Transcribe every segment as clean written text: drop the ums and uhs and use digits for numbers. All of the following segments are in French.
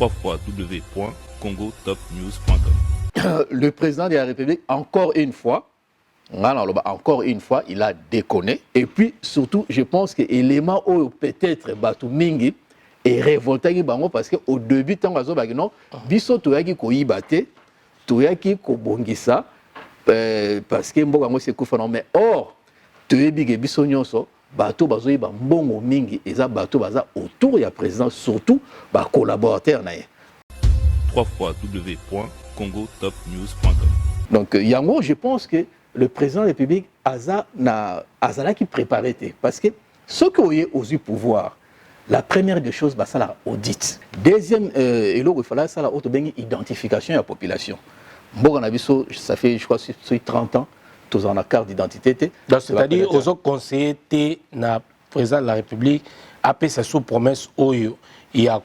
www.congotopnews.com. Le président de la République, encore une fois, il a déconné. Et puis, surtout, je pense que l'élément où peut-être Batou Mingi est révolté parce qu'au début, tant que non, biso toyaki ko yibate, toyaki ko bongisa, parce que mboka c'est koufana. Mais or, toyebi ke biso nyonso, bato bazoyi ba mbongo mingi, eza bato baza autour ya président, surtout ba collaborateur na ye. www.congotopnews.com. Donc, yango, je pense que le président de la République Azala qui préparait, parce que ce qui est aux pouvoir, la première des choses, c'est la audit. Deuxième, il fallait ça la haute identification de la population. Bon, on a vu ça, ça fait, je crois, 30 ans, tous en carte d'identité. C'est-à-dire, aux autres conseillers, le président de la République a fait sa sous-promesse il y a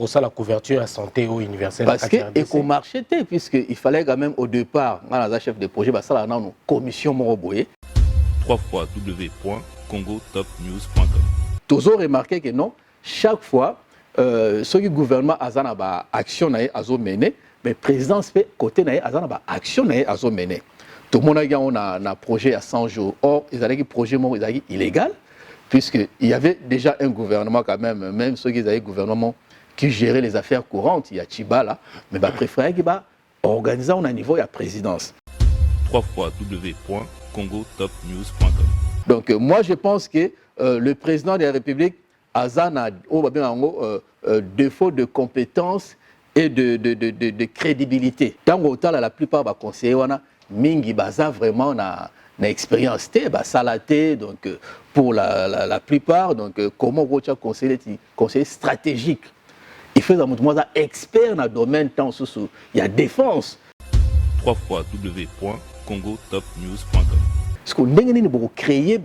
ça la couverture à la santé universelle. Parce que marché puisqu'il fallait quand même au départ, dans la chef de projet, ça là une commission Moroboye. www.congotopnews.com. Toujours remarqué que non, chaque fois, ce que le gouvernement a une action à mener, mais la présidence fait côté a une action à mener. Tout le monde a un projet à 100 jours. Or, ils avaient un projet illégal. Puisqu'il y avait déjà un gouvernement quand même ceux qui avaient un gouvernement qui gérait les affaires courantes, il y a Chibala, mais bah préféré qu'il va organiser au niveau de la présidence. www.congotopnews.com. Donc moi je pense que le président de la République a défaut de compétences et de crédibilité. Tant que la plupart des conseillers mingi baza vraiment na expérience salaté donc pour la plupart donc comment vous conseiller stratégique il fait un expert dans le domaine tant sous il y a défense www.congotopnews.com. parce qu'on a créé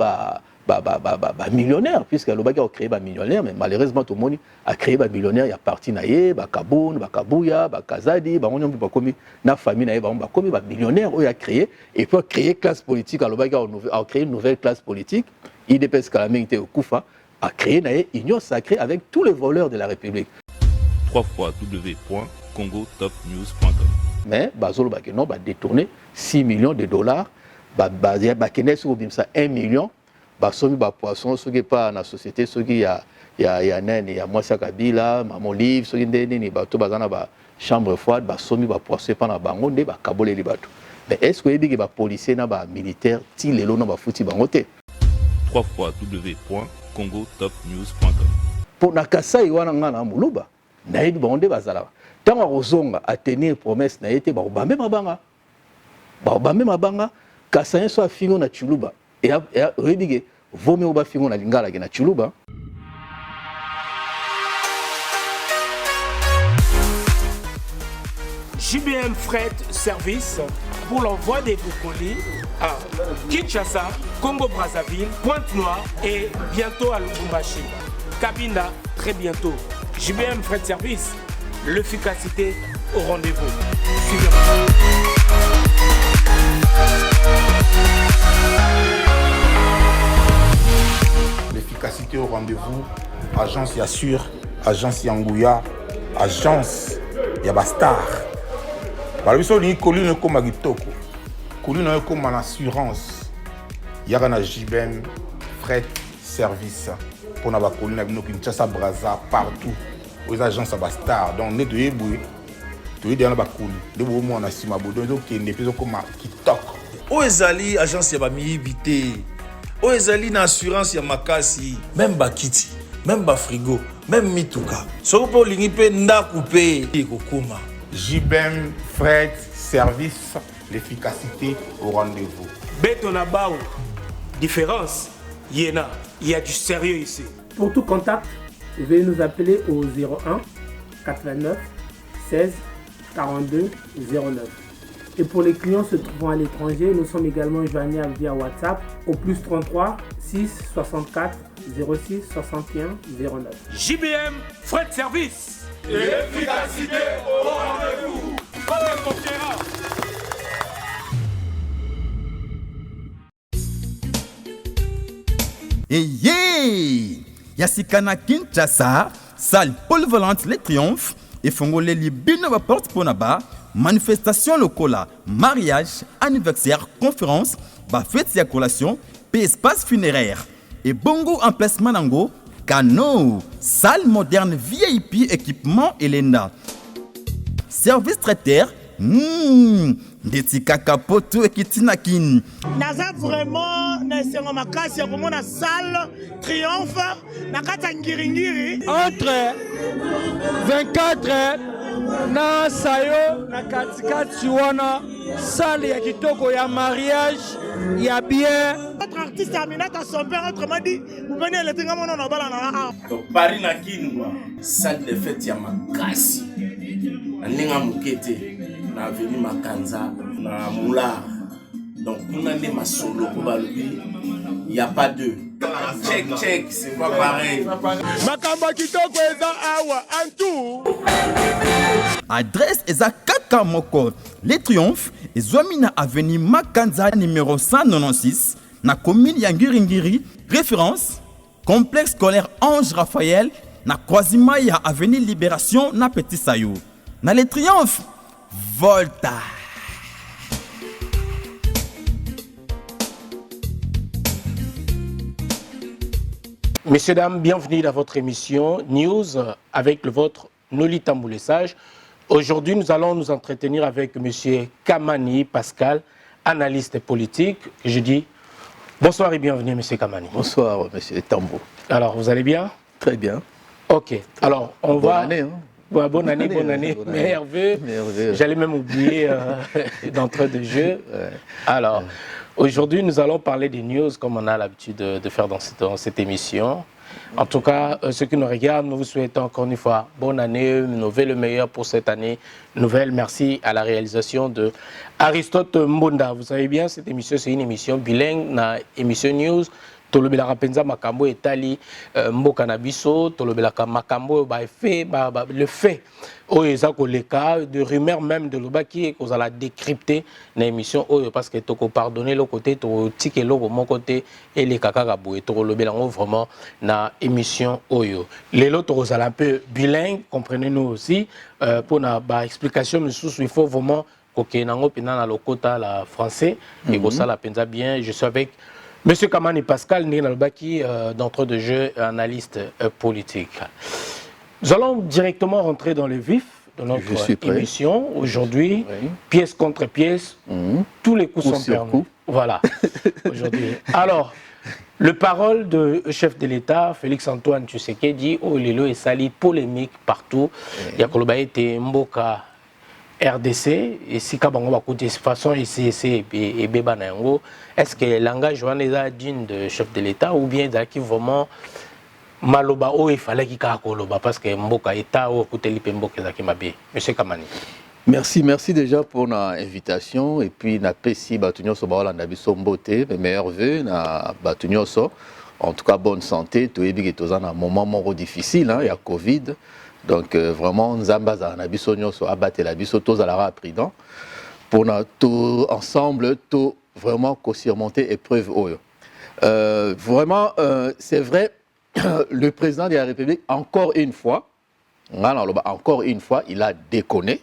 millionnaire puisque le a créé millionnaire mais malheureusement tout le monde a créé millionnaire il y a parti naie Kaboun Kabuya Kazadi na famille naie millionnaire il a créé et puis créer classe politique a créé une nouvelle classe politique IDPS Kalamité au Koufa a créé naie union sacrée avec tous les voleurs de la République. www.congotopnews.com. Mais bazolo non détourner 6 millions de dollars kenes ou bien ça 1 million basomi ba poisson ceux qui pas na société ceux qui y a nene il y a moi ça kabila maman livre ceux qui ndeni bato bazana ba chambre froide basomi ba poisson pas na bango nde ba kaboleli bato mais est-ce que yebi ba policier na ba militaire ti lelo na ba futi bango te www.congotopnews.com. pour na kasai wana ngana muluba na yebi bango nde bazala tanga kozonga à tenir promesse na yete ba obambe mabanga kasai so afingo na chuluba et redige vome oba fingo na lingala na chuluba. JBM Fret Service pour l'envoi des colis à Kinshasa, Congo-Brazzaville, Pointe-Noire et bientôt à Lubumbashi. Cabinda, très bientôt. JBM Fret Service, l'efficacité au rendez-vous. Suivez-moi. L'efficacité au rendez-vous, agence Yassure, agence Yangouya, agence Yabastar. Balabiso ni colline comme agitoko, colline comme en assurance. Yagana JBM Fret Service pour na ba colline abino Kinshasa Brazza partout aux agences Yabastar. Donc ne doyez boué, doyez dans ba colline. De bo mo na sima bodo donc qui ne peut comme kitok. Oezali agence ya ba miibité. Oezali na assurance ya makasi, même bakiti, même ba frigo, même mituka. Soko po lingi pe ndaku pe kokoma. JBM Fret Service, l'efficacité au rendez-vous. Betonabao, différence, Yéna, il y a du sérieux ici. Pour tout contact, veuillez nous appeler au 01 89 16 42 09. Et pour les clients se trouvant à l'étranger, nous sommes également joignables via WhatsApp au plus 33 6 64 06 61 09. JBM Fret Service. Et l'efficacité au rendez-vous. Yasikana Kinshasa, salle polyvalente Les Triomphes, efongoleli bino baporte mpo na manifestation lokola mariage, anniversaire, conférence, fête ya collation, espace funéraire. Et bongo emplacement nango, canot, salle moderne VIP, équipement Elena. Service traiteur, ndeti kaka poto ekitinakin. Naza vraiment na makasi ya komona salle triomphe na kata ngiringiri entre 24 na sayo na katikati wana salle ya kitoko ya mariage ya bien. Notre artiste Aminata son père autrement dit vous venez le tenga mono na bala na donc Paris na kinwa salle de fête ya makasi alinga mukete na avenue Makanza na Moulard. Donc on a des masolo pour balobi, il y a pas de check, c'est pas pareil. Makamba kitoko eza awa en tout. Adresse eza kaka moko. Les Triomphes ezwamina avenue Makanza numéro 196 na commune ya Ngiringiri. Référence complexe scolaire Ange Raphaël na croisement ya avenue Libération na Petit Sayou. Na les Triomphes Volta. Messieurs, dames, bienvenue dans votre émission News avec le vôtre Nolita Moulessage. Aujourd'hui, nous allons nous entretenir avec M. Kamani Pascal, analyste politique. Je dis bonsoir et bienvenue, M. Kamani. Bonsoir, M. Tambo. Alors, vous allez bien? Très bien. Ok. Alors, on va... Bonne année, hein? Ouais, bonne année. Meilleur vœu. J'allais même oublier d'entrée de jeu. Ouais. Alors, aujourd'hui, nous allons parler des news comme on a l'habitude de faire dans cette émission. En tout cas, ceux qui nous regardent, nous vous souhaitons encore une fois bonne année, nouvelle le meilleur pour cette année. Nouvelle, merci à la réalisation de Aristote Mbonda. Vous savez bien, cette émission, c'est une émission bilingue, une émission news. Tolobela rapenza makambo etali mboka na biso tolobela ka makambo ba fait le fait oyo eza koleka de rumeur même de lobaki ko za la décrypter na émission oyo parce que toko pardonner le côté to tikelo ko mon côté et les kaka boye to lobela ngo vraiment na émission oyo lelo to za un peu bilingue comprenez-nous aussi pour na ba explication mais il faut vraiment que nango pena na lokota la français et ko ça la penza bien. Je suis avec Monsieur Kamani Pascal, Nalbaki, d'entre de jeu, analyste politique. Nous allons directement rentrer dans le vif de notre émission. Aujourd'hui, pièce contre pièce, tous les coups sont permis. Voilà, aujourd'hui. Alors, le parole du chef de l'État, Félix-Antoine Tshisekedi, oh, Lelo et Sali, polémique partout. Il y a Kolobaye et Mboka. RDC, et si Kabango va coûter de façon ICC et Beba Nango, est-ce que le langage est digne de chef de l'État ou bien qui vraiment Maloba ou il fallait qu'il y ait parce que Mboka État ou coûter l'IP Mboka Zaki Mabé. Monsieur Kamani. Merci déjà pour l'invitation et puis na pesi batunyo so baola ndabiso mbote mes meilleurs vœux na batunyo so en tout cas bonne santé to ebi que tozana un moment moro difficile hein, il y a Covid. Donc vraiment, nous avons abattu la biso, tous à la prudent pour tout ensemble, tout vraiment surmonter épreuve. Vraiment, c'est vrai, le président de la République, encore une fois, il a déconné.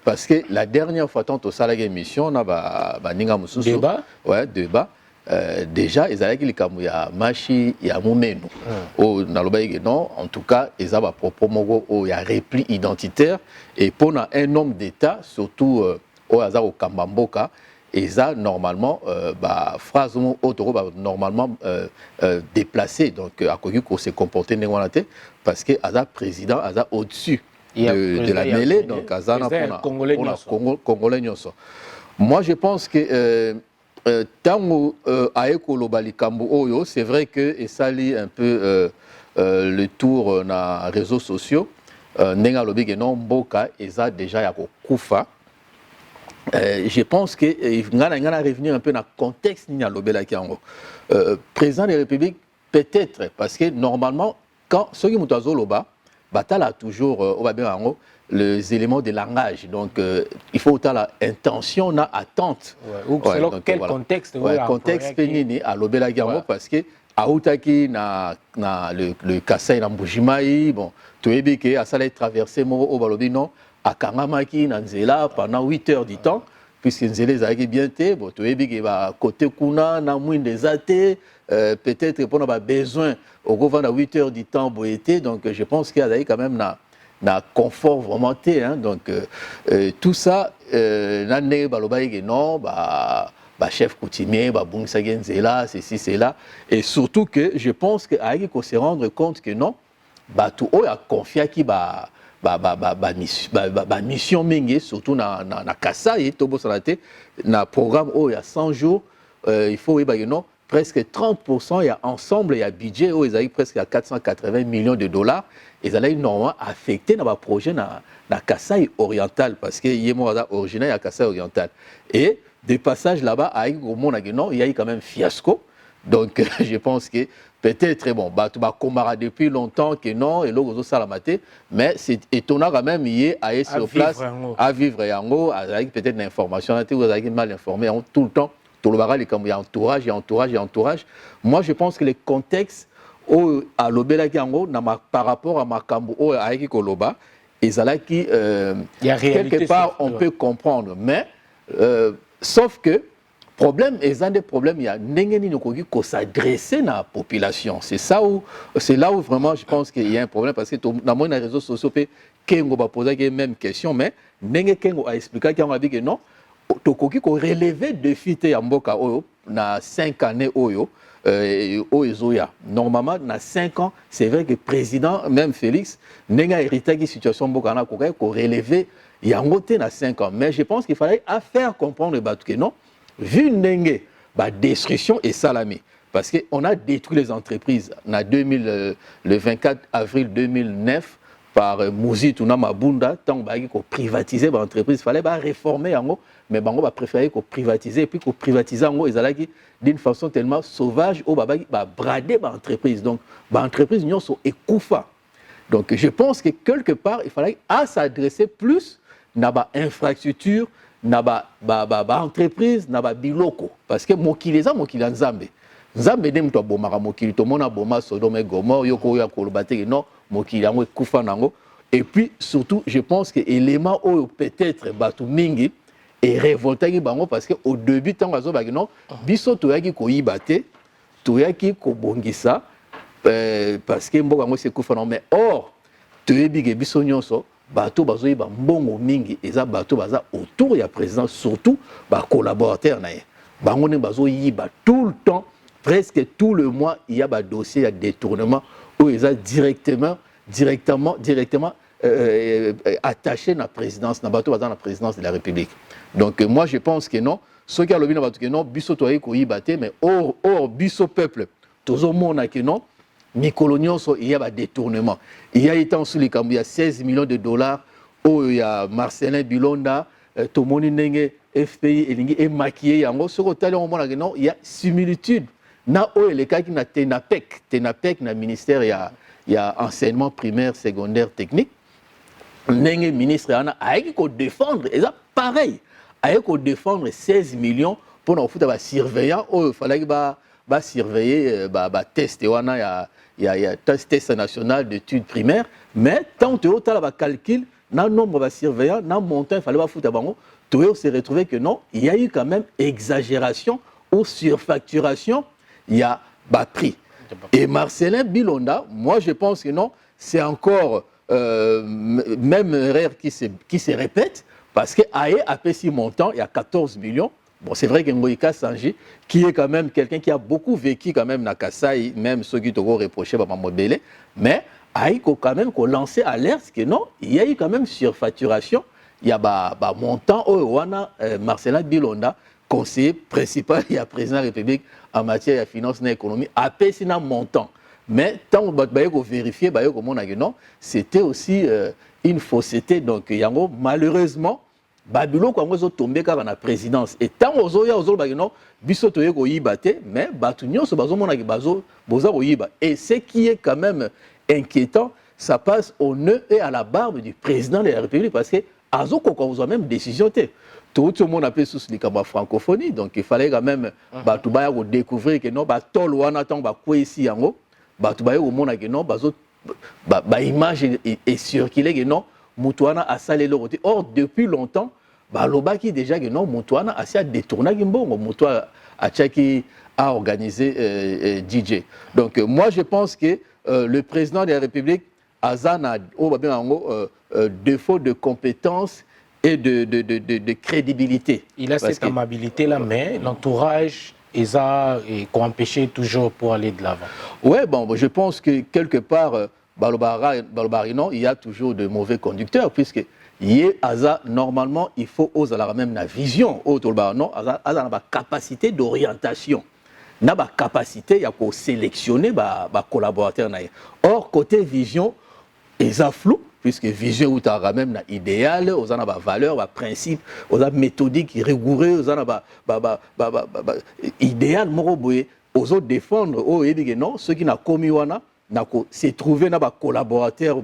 Parce que la dernière fois, tant au salaire émission, on a débat. Déjà, ils avaient dit qu'il y a Machi, il y a Moumenu. En tout cas, ils avaient propos il y a repli identitaire. Et pour un homme d'État, surtout au Kambamboka, ils ont normalement phrase normalement déplacé. Donc, à quoi qu'on s'est comporté parce que Aza président, Aza au-dessus de la mêlée. Donc, Aza Congolais. Moi, je pense que tant c'est vrai que ça lit un peu le tour dans les réseaux sociaux. Je pense que va revenir un peu dans le contexte président de la République, peut-être, parce que normalement, quand ceux qui a toujours les éléments de langage. Donc, il faut autant l'intention, l'attente. Selon quel contexte contexte péniné à l'Obéla Gambo parce que autaki na le Kasai na Mbujimai, bon, toyebi ke asala traversé mo au balobi non à Kangamaki na nzela pendant 8 heures du temps puisque nzela ezaki bien té, bon toyebi ke ba côté kuna na mwinde zate peut-être pour nos besoins au gouvernement à 8 heures du temps boyété, donc je pense qu'il y a quand même na confort vraiment té, hein, donc tout ça nane balobai non bah chef coutumier, bungisa genzela, ceci, c'est là. Et surtout que je pense qu'il faut se rendre compte que non, tout a confié qui mission mingi, surtout na Kasai, na programme il y a 100 jours, il faut non, presque 30%, il y a ensemble, il y a budget, ils ont presque à 480 millions de dollars, ils allaient normalement affecter dans le projet na Kasai oriental, parce que y est originaire à Kasai oriental. Et des passages là-bas, il y a eu quand même fiasco. Donc, je pense que peut-être, bon, depuis longtemps que non, et l'autre salamate, mais c'est étonnant quand même, il y a sur place, à vivre avec peut-être l'information, vous avez mal informé tout le temps, tout le barrage, il y a entourage. Moi, je pense que le contexte, à l'obéla par rapport à Makambo, à Koloba, et quelque part, on peut comprendre, mais. Sauf que, problème, ils ont des problèmes, il y a n'engeni nokogi ko s'adresser à la population. C'est là où vraiment je pense qu'il y a un problème parce que dans les réseaux sociaux, Kengo va poser la même question, mais n'engeni Kengo a expliqué qu'il a dit que non, tokogi ko relever défi te yamboka oyo na 5 années oyo oyozoya. Normalement, dans 5 ans, c'est vrai que le président, même Félix, n'a hérité de la situation mboka na ko relever. Il y a un 5 ans. Mais je pense qu'il fallait faire comprendre que non, vu une destruction et salamé. Parce qu'on a détruit les entreprises. Le 24 avril 2009, par Mouzi Tuna Mabunda, tant qu'on privatisait l'entreprise, il fallait réformer, mais on va préférer qu'on privatise. Et puis qu'on privatise, ils allaient d'une façon tellement sauvage, on va brader l'entreprise. Donc, l'entreprise, nous sommes écoufa. Donc, je pense que quelque part, il fallait s'adresser plus à l'infrastructure, à l'entreprise, à biloko. Parce que mokili nzambe. Nzambe dem to bomaka mokili to mona boma Sodome et Gomorrhe yoko ya kolobate non mokili yango ekufa nango. Et puis surtout, je pense que élément peut-être batu mingi et révolté bango parce que au début tant azo ba non biso to yaki ko yibate to yaki ko bongisa parce que mboka ngo se kufa non mais or to yebi biso nyonso bato bazoyi ba mbongo mingi eza bato baza autour ya président surtout ba collaborateur na ye bango ne bazoyi ba tout le temps presque tout le mois il y a ba dossier à détournement où ils ont directement attaché na présidence na bato baza na présidence de la République. Donc moi je pense que non ceux qui a lobi na bato que non biso to yi ko yibate mais or biso peuple tozo mona que non Mikolonio, il y a un détournement. Il y a été en sous les il y a 16 millions de dollars. Il y a Marcelin Bilonda, Tomoni Nenge, FPI, et maquillé. Il y a similitude. Na les cas qui na TENAPEC, na ministère, il y a enseignement primaire, secondaire, technique. Nenge ministre, il faut défendre. Et ça, pareil. Il faut défendre 16 millions pour nous foutre surveillant. Il fallait surveiller, tester. Il y a test national d'études primaires, mais tant que tu as le calcul, dans le nombre de surveillants, dans le montant, il fallait foutre à bango, tu s'est retrouvé que non, il y a eu quand même exagération ou surfacturation, il y a prix. Et Marcelin Bilonda, moi je pense que non, c'est encore même erreur qui se répète, parce que AE a payé ce montant, il y a 14 millions. Bon, c'est vrai que Ngoïka Sanji, qui est quand même quelqu'un qui a beaucoup vécu quand même dans Kasai, même ceux qui t'ont reproché par Mambele, mais il faut quand même lancer alerte que non, il y a eu quand même surfacturation. Il y a un montant où Marcelin Bilonda, conseiller principal, il y a président de la République en matière de finances et d'économie, a payé un montant. Mais tant qu'on vérifier, c'était aussi une fausseté. Donc, malheureusement, Babylone quand on tombé dans la présidence et tant aux biso toye ko yibate mais batunyo so bazo mona ki bazo boza ko yiba et ce qui est quand même inquiétant ça passe au nœud et à la barbe du président de la République parce que azoko ko vous même décision té tout le monde a fait sous la francophonie, donc il fallait quand même découvrir que non, tol wana tant quoi ici yango, au monde que non, image est circulée que non, Moutouana a salé le côté. Or depuis longtemps, l'obaki déjà que non, Moutouana a essayé de détourner Gimbongo, Moutouana a organisé DJ. Donc moi je pense que le président de la République Azana défaut de compétences et de crédibilité. Il a cette amabilité là, mais l'entourage ils ont empêché toujours pour aller de l'avant. Ouais, bon, je pense que quelque part, il y a toujours de mauvais conducteurs, puisque normalement, il faut oser la même la vision. Non, Aza a la capacité d'orientation, la capacité à sélectionner les collaborateurs. Or, côté vision, ils ont flou, puisque vision ou t'as même na idéal, aux ana valeur, ba principe, aux a méthodique rigoureux, aux ana idéal moroboé, aux autres défendre au et non, ceux qui n'a commis wana n'a s'est trouvé na ba collaborateur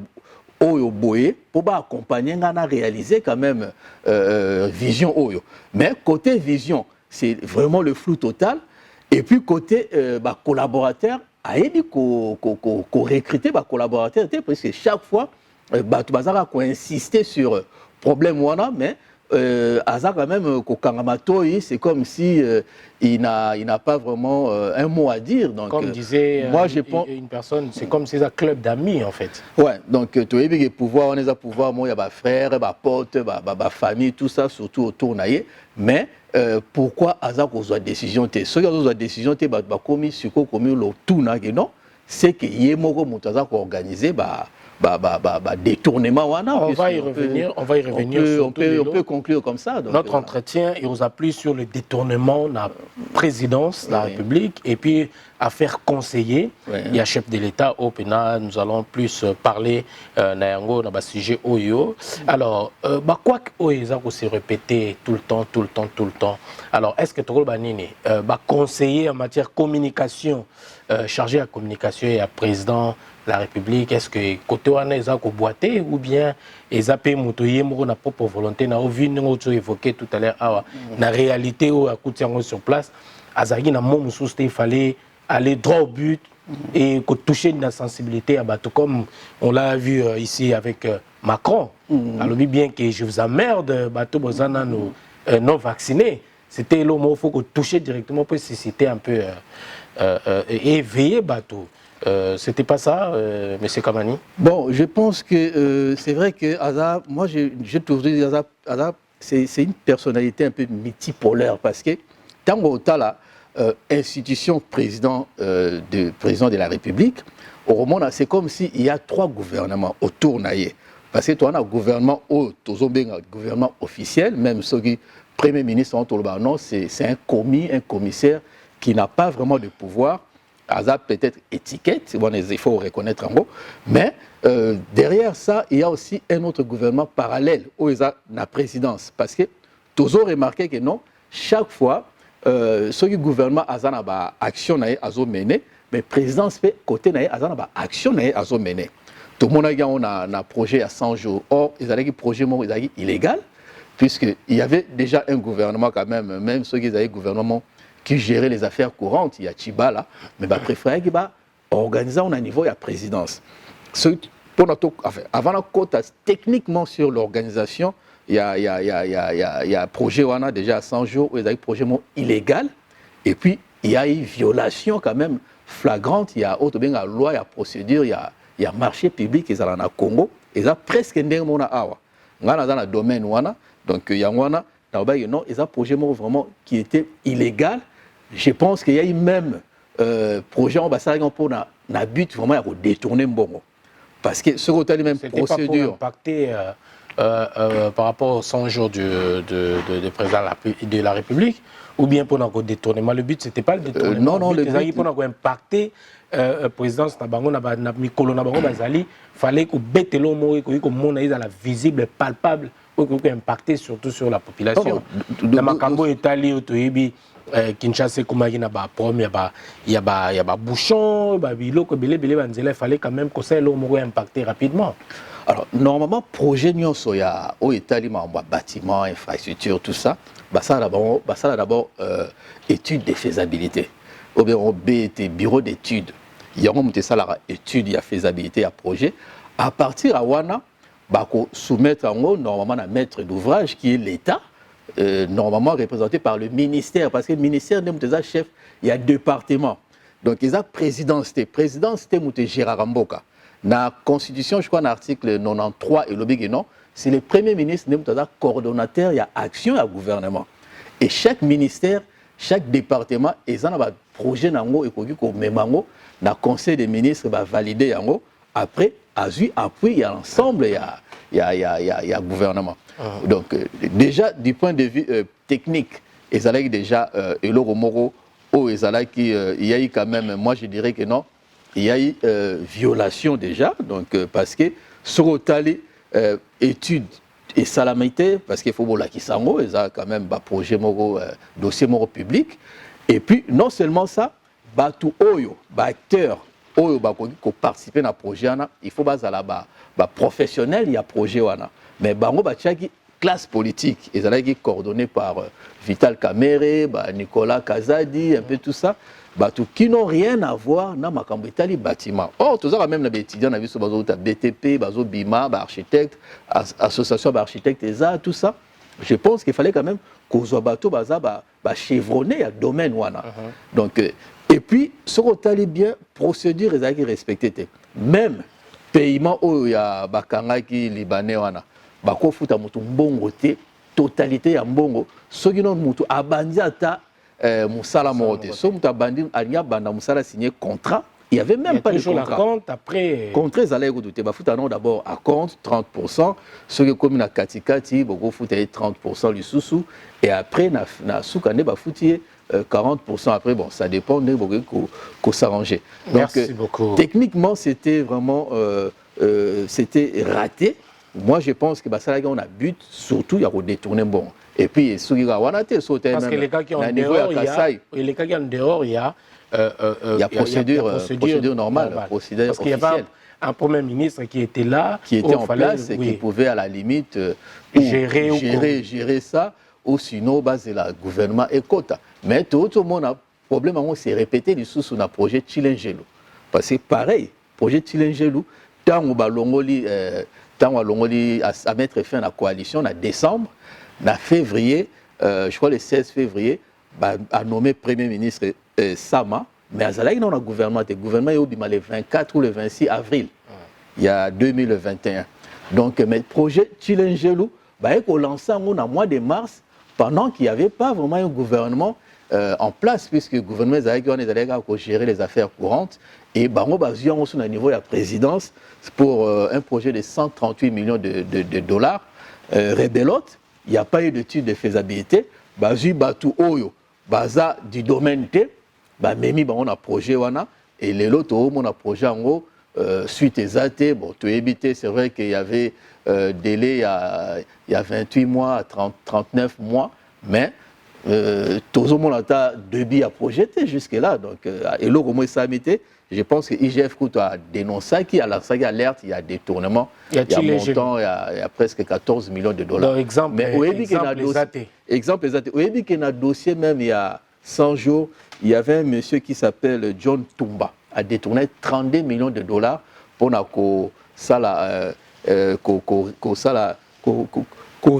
au boé pour ba accompagner na réaliser quand même vision oyo. Mais côté vision, c'est vraiment le flou total et puis côté collaborateur a dit qu'on recruter ba collaborateur parce que chaque fois Bazara a insisté sur problème wana, mais Azar quand même c'est comme si il n'a pas vraiment un mot à dire. Donc, comme disait moi, une personne, c'est comme si c'est un club d'amis en fait. Ouais, donc tu as des pouvoirs, on a des pouvoirs, moi il y a des frères, des potes, des familles, tout ça, surtout autour naïe. Mais pourquoi Azar a une décision? Ceux qui ont une décision, c'est commis sur commis le tout non, c'est que Yemoro Moutaza a organisé détournement. On va y revenir. On peut conclure comme ça. Donc, notre entretien, il nous appuie sur le détournement de la présidence de la République et puis affaires conseillers. Il y a chef de l'État au Pénal. Nous allons plus parler dans le sujet Oyo. Alors, quoi que Oyo s'est répété tout le temps. Alors, est-ce que Togol Banini, conseiller en matière de communication, chargé à communication et à président la République, est-ce que côté wana ils ont boité ou bien ils ont payé motoyer na propre volonté na vu nous évoqué tout à l'heure la réalité où à côté sur place azaki na mon il fallait aller droit au but et toucher une sensibilité à bateau comme on l'a vu ici avec Macron. Alors bien que je vous emmerde bateau bozana non vaccinés, c'était le mot faut toucher directement pour susciter un peu éveiller bateau. C'était pas ça, M. Kamani? Bon, je pense que c'est vrai que Azar, moi je trouve que Azar, c'est une personnalité un peu multipolaire parce que tant que la institution président de la République, au monde c'est comme s'il y a 3 gouvernements autour naïe. Parce que tu as un gouvernement gouvernement officiel, même ceux qui Premier ministre non, c'est un commissaire qui n'a pas vraiment de pouvoir. Azar peut-être étiquette, bon, il faut reconnaître en gros, mais derrière ça, il y a aussi un autre gouvernement parallèle où il y a la présidence. Parce que tous ont remarqué que non, chaque fois, ce gouvernement Azar a action à mener, mais présidence fait côté Azar a action à mener. Tout le monde a un projet à 100 jours. Or, ils avaient un projet illégal, puisqu'il y avait déjà un gouvernement quand même ceux qui avaient un gouvernement qui gérait les affaires courantes, il y a Chiba là, mais préféré qu'il va organiser au niveau de la présidence. Avant la côte, techniquement sur l'organisation, il y a un projet on a déjà à 100 jours où il y a un projet illégal, et puis il y a une violation quand même flagrante, il y a autre bien la loi, il y a procédure, il y a marché public, ils sont en Congo, ils ont presque un awa. On a dans le domaine wana, donc il y a wana, non, ils ont un projet vraiment qui était illégal. Je pense qu'il y a eu même projet en Bassari pour un but vraiment à détourner Mbongo. Parce que ce côté même procédure. Pas pour impacter par rapport au 100 jours de président de la République ou bien pour un détournement. Le but, ce n'était pas le détournement. Non, le but, pour impacter la présidence de il fallait que Betelon ait la visible, palpable, pour impacter surtout sur la population. Dans Makambo Italie, au Kinshasa, il y a bouchon, il fallait quand même que ça ait impacté rapidement. Alors, normalement, projet nyonso ya au Italie, bâtiment, infrastructure, tout ça, ça d'abord étude de faisabilité. Ou bien on BT, bureau d'études. Il y a une étude de faisabilité à projet. À partir de Wana, soumettre normalement un maître d'ouvrage qui est l'État, normalement représenté par le ministère, parce que le ministère est chef, il y a département. Donc, il y a présidence, c'est Gérard Ramboka. Dans la Constitution, je crois, dans l'article 93, et le non, c'est le Premier ministre, coordonnateur, il y a action à gouvernement. Et chaque ministère, chaque département, ils ont un projet dans le Conseil des ministres va valider. Après, appui, il y a l'ensemble, il y a gouvernement. Donc, déjà, du point de vue technique, ils ont déjà, Eloro Moro, il y a eu quand même, moi je dirais que non, il y a eu violation déjà, donc, parce que sur Otali, études et salamité, parce qu'il faut la Kisango, ils ont quand même un projet, dossier public. Et puis, non seulement ça, tout oyo, acteur, oyo, qui participer à projet, il faut professionnel, il y a projet. Mais bango bachaki classe politique, ils ont coordonné par Vital Kamere, Nicolas Kazadi, un peu tout ça, tout qui n'ont rien à voir dans les bâtiments. Or, tout ça, même les étudiants, on a vu sur BTP, BIMA, architecte, association d'architectes, tout ça. Je pense qu'il fallait quand même qu'on soit chevronné à domaine. Donc, et puis, ce qu'on a bien, procédure, ils ont respecté. Même paiement, il y a Bakangaki, Libanais, bako futa mutu mbongo te totalité ya mbongo soki non mutu abandi ata musala mote so mutu abandi anya banda musala signé contrat il y avait même pas de contrat compte après contrat ezala écouter ba futa non d'abord à compte 30% ce que comme na katikati boko futa 30% lisusu et après na sukane ba futi 40% après bon ça dépend de boko ko s'arranger. Donc techniquement c'était vraiment c'était raté. Moi, je pense que ça, on a but, surtout, il y a détourné bon. Et puis, parce que les cas qui ont en dehors, il y a procédure normale, procédure parce qu'il y a pas un Premier ministre qui était là, qui était en place et qui pouvait à la limite gérer ça, ou sinon, le gouvernement est quota. Mais tout le monde a un problème, c'est répété sous le projet Chilengelo. Parce que pareil, projet Chilengelo, tant on a à mettre fin à la coalition en décembre, en février, je crois le 16 février, a nommé Premier ministre Sama, mais à Zalaï, on a le gouvernement est le 24 ou le 26 avril, il y a 2021. Donc, le projet Chilengelo, il a lancé en mois de mars, pendant qu'il n'y avait pas vraiment un gouvernement en place, puisque le gouvernement allait gérer les affaires courantes. Et au niveau de la présidence pour un projet de 138 millions de dollars. Rebelote, il n'y a pas eu d'étude de faisabilité. Du domaine T, on a projet et les autres on a projet en haut suite aux AT. Bon, tout éviter, c'est vrai qu'il y avait délai il y a 28 mois, 39 mois, mais tout le monde a débit à projeter jusque-là. Donc, et là, au moins, ça a été. Je pense que l'IGF a dénoncé qu'il y a alerte, il y a détournement, il y a montant, il y a presque 14 millions de dollars. Donc, exemple, exemple, il y a un dossier même il y a 100 jours, il y avait un monsieur qui s'appelle John Tumba, a détourné 32 millions de dollars pour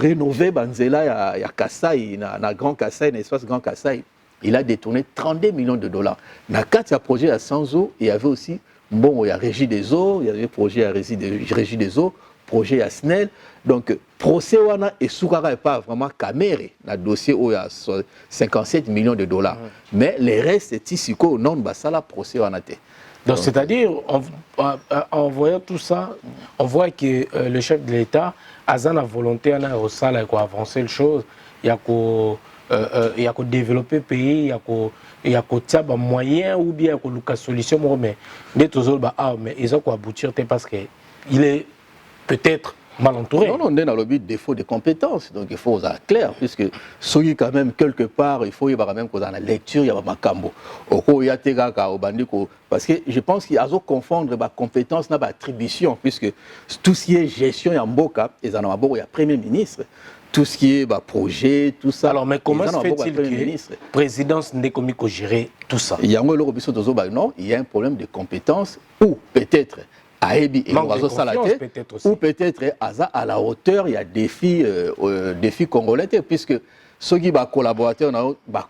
rénover Banzela, il y a Kassai, na Grand Kassai, l'espace Grand Kassai. Il a détourné 32 millions de dollars. Dans le projet à 100 eaux, il y avait aussi, bon, il y a Régie des eaux, il y avait projet à Régie des eaux, projet à SNEL. Donc, procès wana et Soukara n'est pas vraiment caméré. Dans le dossier où il y a 57 millions de dollars. Mais les restes, c'est ici qu'au non, ça la procès wana. Donc, c'est-à-dire, en voyant tout ça, on voit que le chef de l'État a la volonté d'avancer les choses. Il y a qu'à développer le pays, il y a qu'à moyen ou bien qu'à solution. Mais ils ont qu'à aboutir parce qu'il est peut-être mal entouré. Non, on est dans le but défaut de compétences. Donc il faut être clair, puisque soyez quand même quelque part, il faut y avoir même dans la lecture, il y a ma cambo. Parce que je pense qu'il y a à confondre la compétence et l'attribution, puisque tout ce qui est gestion, il y a Mboka, et il y a Premier ministre. Tout ce qui est projet, tout ça. Alors, mais comment se fait-il que la présidence n'est commis qu'à gérer tout ça? Il y a un problème de compétence, ou peut-être ou peut-être à la hauteur, il y a défi congolais, puisque ceux qui sont collaborateurs,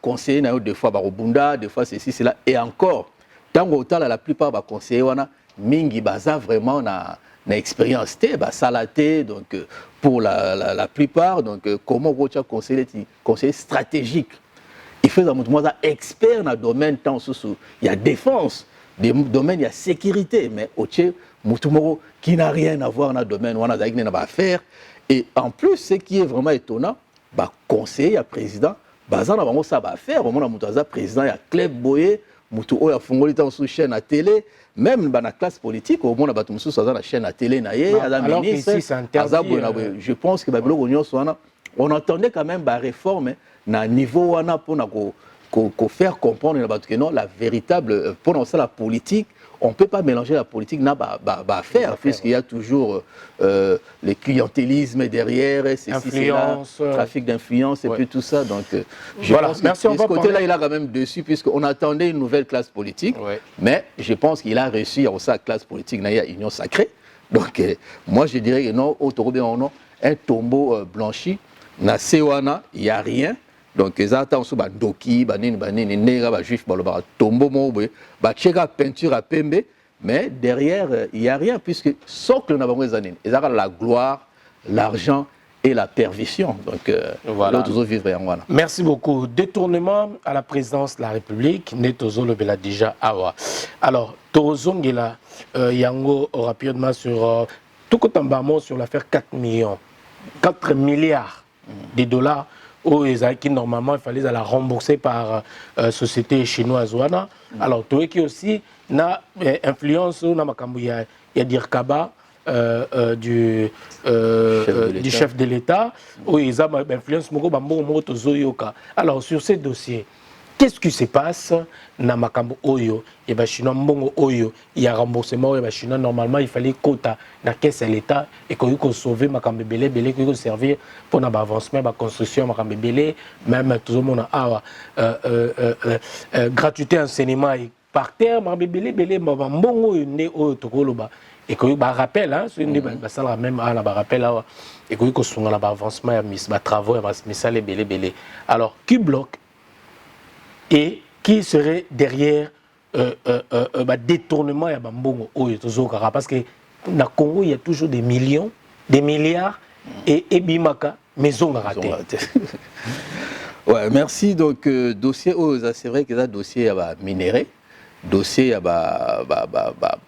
conseillers, des fois Bunda, des fois ceci, cela, et encore, tant que la plupart des conseillers, mingi baza vraiment na expérience salaté, donc pour la plupart, donc comment vous conseiller stratégique, il fait un expert dans le domaine tant il y a défense, des domaines il y a sécurité, mais Moutoumoro qui n'a rien à voir dans le domaine, on a des affaires. Et en plus, ce qui est vraiment étonnant, conseiller, président, bazan a ça va faire, au moins le président, il y a Cleb Boye, Moutou a fongoli dans sous chaîne à télé, même dans la classe politique, au moins dans la chaîne à télé, alors qu'ici c'est interdit. Je pense que on entendait quand même la réforme à niveau pour faire comprendre que non, la véritable, pour lancer la politique, on ne peut pas mélanger la politique à faire, puisqu'il y a toujours le clientélisme derrière, trafic d'influence et puis tout ça. Donc, je pense que ce côté-là, il a quand même dessus, puisqu'on attendait une nouvelle classe politique, mais je pense qu'il a réussi à aussi la classe politique, il y a union sacrée. Donc, moi, je dirais que non, un tombeau blanchi, na Sewana, il n'y a rien. Donc, ils attendent sur Doki, Juif, tombeau, peinture à Pembe, mais derrière, il n'y a rien, puisque socle n'a pas années. Ils ont la gloire, l'argent et la perversion. Donc, voilà. Vivre. Merci beaucoup. Détournement à la présidence de la République, Netozo le Bela déjà Awa. Alors, Torozongela, Yango rapidement sur tout Kotambamo sur l'affaire 4 milliards de dollars. Qui normalement il fallait la rembourser par société chinoise. Alors, toi qui aussi na influence na makambu ya Dirkaba du chef de l'État, où ils ont influence moko bambo moto zoyoka. Alors, sur ces dossiers, qu'est-ce qui se passe na makambu oyo et ba chinois mbongo oyo il y a remboursement et ba chinois normalement il fallait quota na caisse à l'État et qu'on sauver makambu belé qu'on servir pour na avancement ba construction makambu belé même tout le monde a gratuité enseignement par terre makambu belé mbongo né oyo tokoloba et qu'on ba rappel hein c'est une ba sala même à la ba rappel et qu'on songa na ba avancement ya mis ba travaux ya misale belé alors qui bloque et qui serait derrière détournement ya bambongo oyo tozokaka parce que na Congo il y a toujours des millions, des milliards et bimaka maison raté. Ouais, merci. Donc dossier c'est vrai que ça dossier minéré, dossier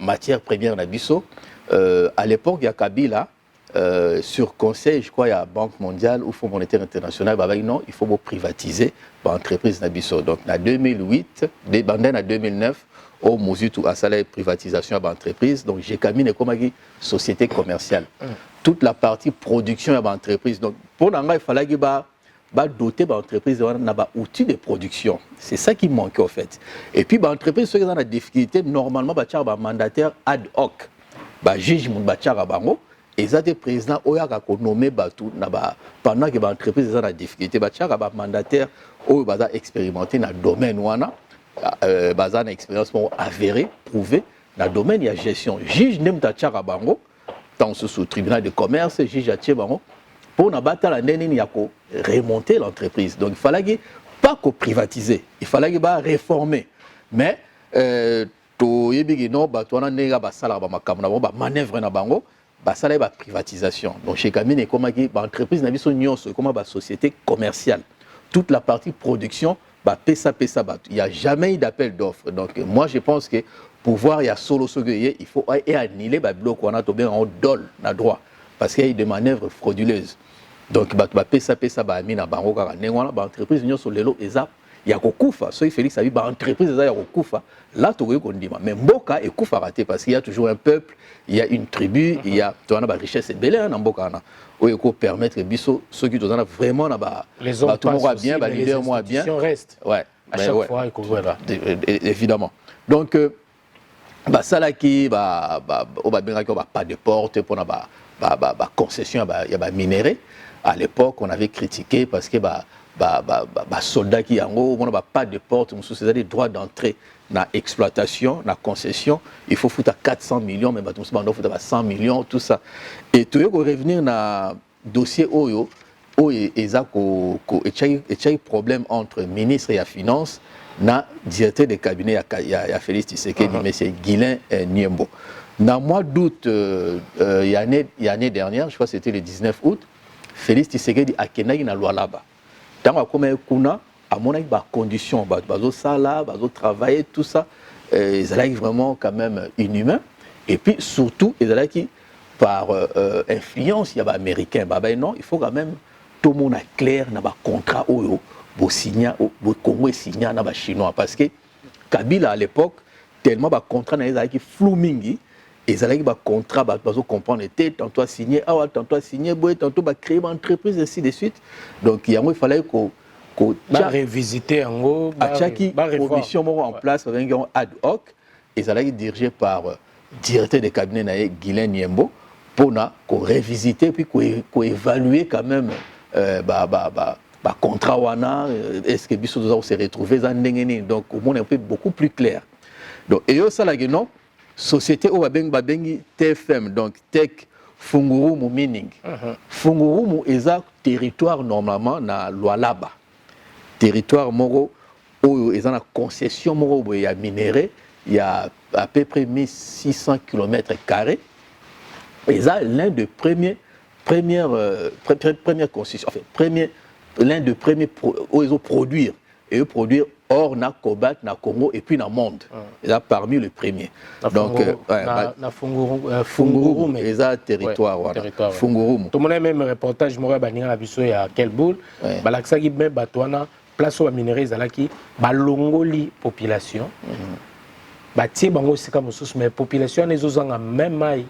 matière première na biso. À l'époque il y a Kabila sur conseil, je crois, il y a Banque mondiale ou Fonds monétaire international, non, il faut privatiser l'entreprise Nabiso. Donc, en 2008, en 2009, au Mozutu a salé privatisation de l'entreprise. Donc, j'ai caminé comme une société commerciale. Toute la partie production de l'entreprise. Donc, pour l'entreprise, il fallait doter l'entreprise d'un outil de production. C'est ça qui manquait, en fait. Et puis, l'entreprise, ceux qui ont des difficultés, normalement, il y a un mandataire ad hoc. Juge Bango. Et ça, des présidents qui ont nommé pendant que l'entreprise est en difficulté, il y a un mandataire qui a expérimenté dans le domaine, une expérience avérée, prouvée, dans le domaine de la gestion. Juge Nemta Bango, dans ce tribunal de commerce, juge Atie Bango, pour remonter l'entreprise. Donc il fallait pas privatiser, il fallait réformer. Mais, manœuvre na bango. Ça la privatisation. Donc chez Camille, comme l'entreprise n'a comme la société commerciale. Toute la partie production, il n'y a jamais eu d'appel d'offres. Donc moi je pense que pour voir il y a solo il faut annuler le bloc qu'on a tombé en dol na droit parce qu'il y a eu des manœuvres frauduleuses. Donc l'entreprise sur les lots il y a kokufa so Félix abi ba entreprise za ya kokufa là to ko ndima mais mboka et kufa raté parce qu'il y a toujours un peuple, il y a une tribu, il y a to na ba richesse belé na mboka na o ko permettre biso ceux qui donnent vraiment na ba tout le monde bien, ba leader moi bien reste ouais à chaque fois il voilà évidemment donc bah ça là qui bah on va bien pas de porte pour na ba concession il y a minéré. À l'époque on avait critiqué parce que soldats qui en on n'a pas de porte, c'est des droits d'entrée dans exploitation, dans concession, il faut foutre à 400 millions, mais on faut à 100 millions, tout ça. Et tout pour revenir dans le dossier Oyo, il y a un problème entre le ministre et la finance, na directeur de cabinet il y a Félix Tshisekedi, mais c'est Guilain Niembo. Dans le mois d'août, il y a l'année dernière, je crois que c'était le 19 août, Félix Tshisekedi a kenaki na Lualaba. Tant que kuna à mon avis conditions bazo sala bazo travailler tout ça ils allaient vraiment quand même inhumains et puis surtout ils allaient qui par influence il y a américain non il faut quand même tout le monde est clair na ba contrat oyo bo signer bo Congo signer na ba chinois parce que Kabila à l'époque tellement ba contrat na ils allaient qui flou mingi ils allaient ba contrat bazo comprendre était tantôt signer tantôt signer boy tantôt ba créer une entreprise ainsi de suite donc il fallait que révisiter en gros chaque commission en place ad hoc ils allaient dirigés par directeur de cabinet naé Guilain Niembo pour na ko révisiter puis ko évaluer quand même contrat wana est-ce que biso doit se retrouver dans ndengeni donc au monde un peu beaucoup plus clair donc et ça là non société au babengi TFM donc Tech Fungurumu mining Fungurumu est un territoire normalement na Lualaba territoire moro où ils ont la concession moro il y a minéré il y a à peu près 1600 km². Et ça l'un des premières concessions enfin l'un des premiers où ils ont produire et produire or na cobalt na Congo et puis dans le monde. Et là parmi les premiers. Donc na Fungurumu et ça territoire voilà. Fungurumu. Tout le monde même reportage moro baninga na biso ya quel boule balakisa ki même batwana place au minerais zalaki balongoli population batie bango sika mosusu mais population ezozanga même mai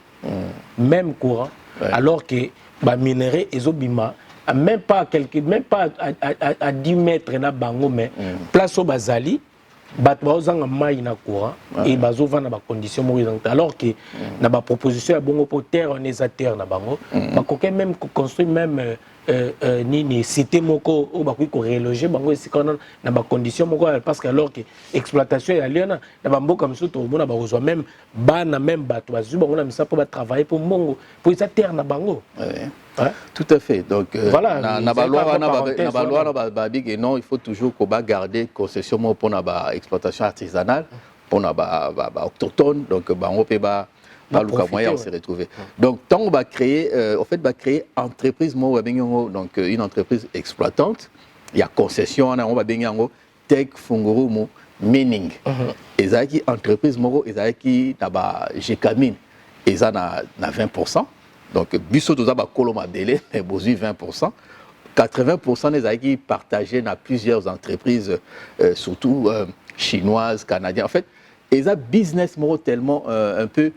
même courant alors que ba minerais ezobima même pas à 10 mètres na bango mais place au bazali bato bazanga mai na courant et bazova na ba condition moko alors que na ba proposition ya bongo pour terre on est à terre na bango ba koke même construire même ni cité moko o ba ko reloger bango esika na ba condition moko parce que alors que exploitation ya liana na ba mboka msuto mona ba ozwa même bana même bato bazu bango na misa pour ba travailler pour mbongo pour esa terre na bango. Tout à fait. Donc, voilà, non, il faut toujours garder concession pour l'exploitation artisanale, pour autochtone. Donc, on peut moyen se retrouver. Donc, tant on va créer, créer entreprise, donc une entreprise exploitante, il y a concession, on va Tech Fungurumu Mining. Et ça qui entreprise, et ça qui Gécamine, et ça na 20%. Donc, biso toza ba koloma belé, mais bozu 20%. 80% des aïki partagés dans plusieurs entreprises, surtout chinoises, canadiennes. En fait, ils ont un business model tellement un peu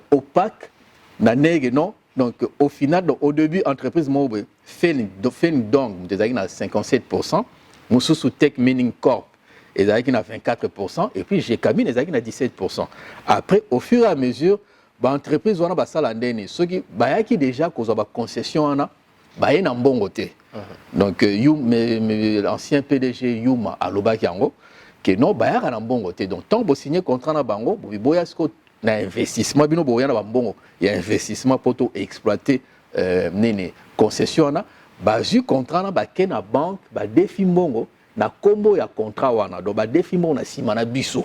opaque, non. Donc, au final, donc, au début, l'entreprise fait une dong, des aïki 57%, Moussousou Tech Mining Corp, ils ont 24%, et puis Gécamine, ils ont 17%. Après, au fur et à mesure, l'entreprise wana basala ndeni soki bayaki déjà kozwa ba concession wana baye na mbongo te donc l'ancien PDG Yuma alobaki yango que non bayaka na mbongo te donc tant bo signer contrat na bango boya sko na investissement bino boya na mbongo ya investissement pour to exploiter nene concession wana bazu contrat na ba na banque ba défi mbongo na kombo ya contrat wana donc ba défi mbongo na sima na biso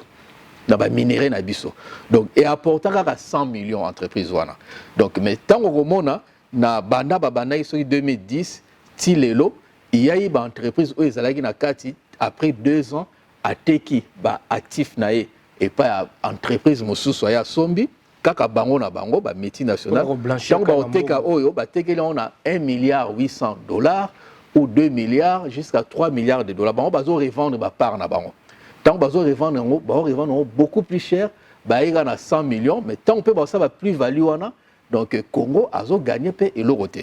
na ba minéré na biso donc et apportaka 100 millions entreprise wana donc mais tant au mona na banda iso 2010 ti lelo il y a eu ba entreprise où ezalaki na kati après 2 ans ateki ba actif na et pas entreprise mosusu ya sombi kaka bango na bango ba multinational tant ba oteka oyo ba tekeli on a $1,800,000 ou 2 milliards jusqu'à 3 milliards de dollars. On va revendre ma part na bango. Tant on va revendre beaucoup plus cher, il y a 100 millions, mais tant on peut avoir ça va plus value donc Congo a gagné et l'autre.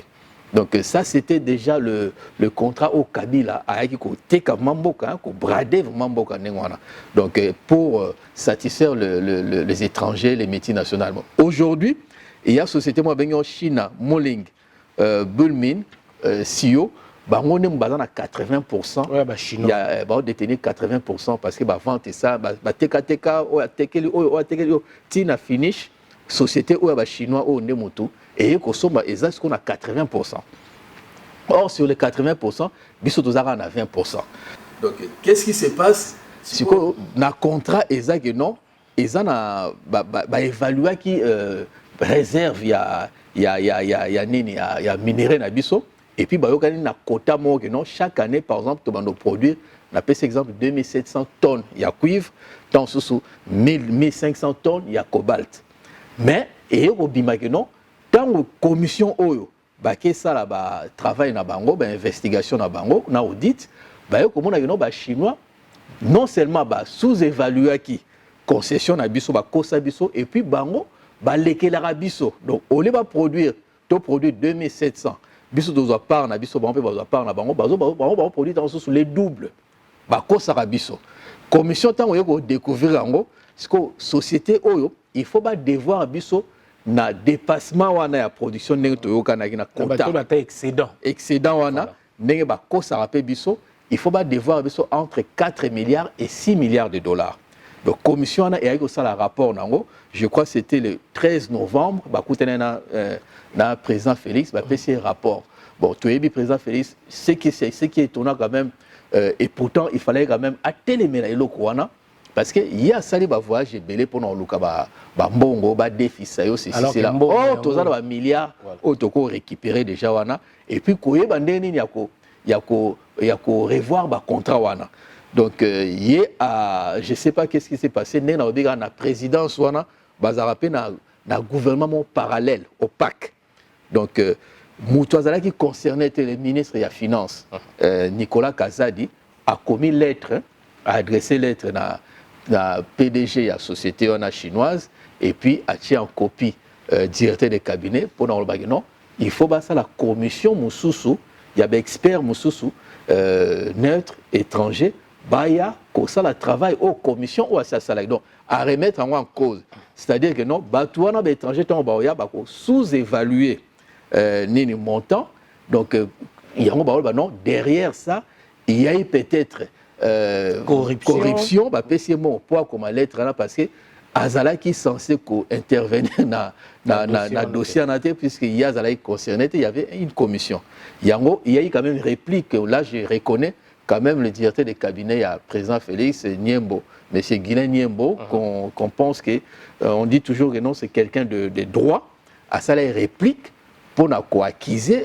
Donc ça c'était déjà le contrat au Kabila avec Teka Mamboka, Bradev Mamboka Nengwana. Donc pour satisfaire les étrangers, les multinationales. Aujourd'hui, il y a société moi China, Moling, Bulmin, Sio. On est à 80%. Ouais, chinois. Il y a détenu 80% parce que vente ça, TK, Tina finish, société chinois au Nemoto, et ce qu'on a 80%. Or, sur les 80%, Bissot a 20%. Donc, qu'est-ce qui se passe? Si on a un contrat exact, non, ils ont évalué qui réserve, il y a minerai na Bissot. Et puis, il y a un quota non, chaque année, par exemple, tu vas nous produire, on a par exemple 2700 tonnes, il y a cuivre, tant sous 1500 tonnes, il y a cobalt. Mais, et au non, tant que commission Oyo, que ça là, travail na bango, investigation na bango, na audit, comme on a un chinois, non seulement sous-évaluer qui concession na biso, kosa biso, et puis bango, leke la biso. Donc, au lieu de produire 2700. Biso dozo part na biso bango pe part na bango bazo produit dans sous les doubles ba ko sara biso commission tango yeko découvrir yango parce que société oyo il faut ba devoir biso na dépassement wana ya production ndenge toyoka na compta excédent wana ndenge ba ko sara pe biso il faut ba devoir biso entre 4 milliards et 6 milliards de dollars. Donc commission wana et ça la rapport nango je crois que c'était le 13 novembre ba kutena na président Félix va passer rapport. Bon, tu es président Félix, ce qui est étonnant quand même, et pourtant il fallait quand même atteler les locaux parce que il y a ça les voyages belé pour nous luka mbongo défi ça aussi c'est là. Oh, tous ça va milliards autoco récupérer déjà wana et puis koye bandeni yako revoir contrat wana. Donc il je sais pas qu'est-ce qui s'est passé né na présidence wana bazarape na gouvernement parallèle opaque. Donc Moutouazala qui concernait le ministre des Finances, Nicolas Kazadi, a commis lettre, a adressé lettre à la PDG de la société chinoise et puis a tiré en copie directeur de cabinet pour nous dire non, il faut passer la commission Moussoussou, il y a des experts Moussoussou, neutres, étrangers, baya, comme ça le travail aux commissions ou à sa salaire. Donc à remettre en cause. C'est-à-dire que non, batouana étranger sous-évaluer ni montant. Donc il y a non, derrière ça, il y a peut-être corruption, poids comme à l'être là parce que Azala qui est censé intervenir dans dossier puisqu'il y a Azala qui concerné, il y avait une commission. Il y a eu quand même une réplique, là je reconnais quand même le directeur des cabinets à président Félix Niembo, M. Guilain Niembo, qu'on pense que, on dit toujours que non, c'est quelqu'un de droit, à ça la réplique pour acquiser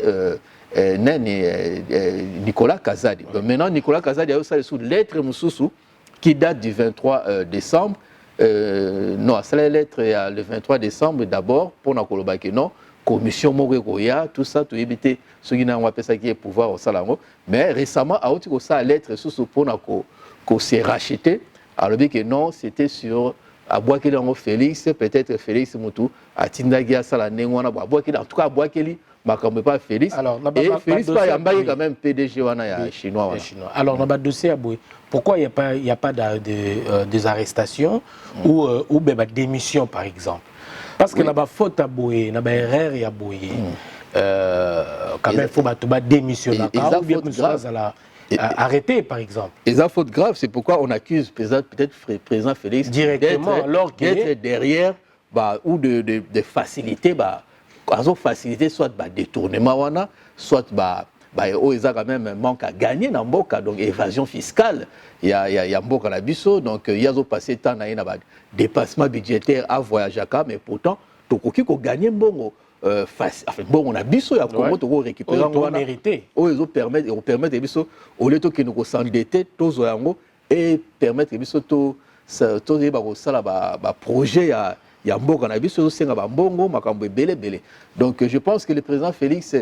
Nicolas Kazadi. Donc maintenant, Nicolas Kazadi a aussi sous lettre Moussoussou qui date du 23 décembre. Non, ça la lettre le 23 décembre d'abord pour que non, commission Moregoya, tout ça, tout éviter ce qui n'a pas ça qui est pouvoir au Salango. Mais récemment, a aussi ça lettre sous pour qu'on s'est racheté. Alors que non, c'était sur à Boakeli Félix, peut-être Félix Moutou, à Tindagia Salanengwana, en tout cas à Boakeli, mais pas Félix. Alors, et Félix pas quand même PDG chinois. Alors, dans le dossier à Boy, pourquoi il n'y a pas des arrestations ou des démissions par exemple? Parce que là-bas, faute à Boye, là-bas, erreur à Boye, quand même, il faut démissionner. Ou bien arrêter, par exemple. Et ça, faute grave, c'est pourquoi on accuse peut-être président Félix directement d'être derrière ou de faciliter, faciliter soit détournement, soit ils ont quand même manque à gagner dans Mboka, donc évasion fiscale. Il y a Mboka na biso, donc il y a passé temps na dépassement budgétaire à voyager, mais pourtant, tout ce qui a gagné Mbongo. Enfin, bon, on a biso, il y a comment tu récupérer on mérité. Ils ont permettre biso, au lieu de nous s'endetter, tous et permettre biso tout ça projet il y a Mboka na biso, c'est Mbongo, makambo belé. Donc je pense que le président Félix,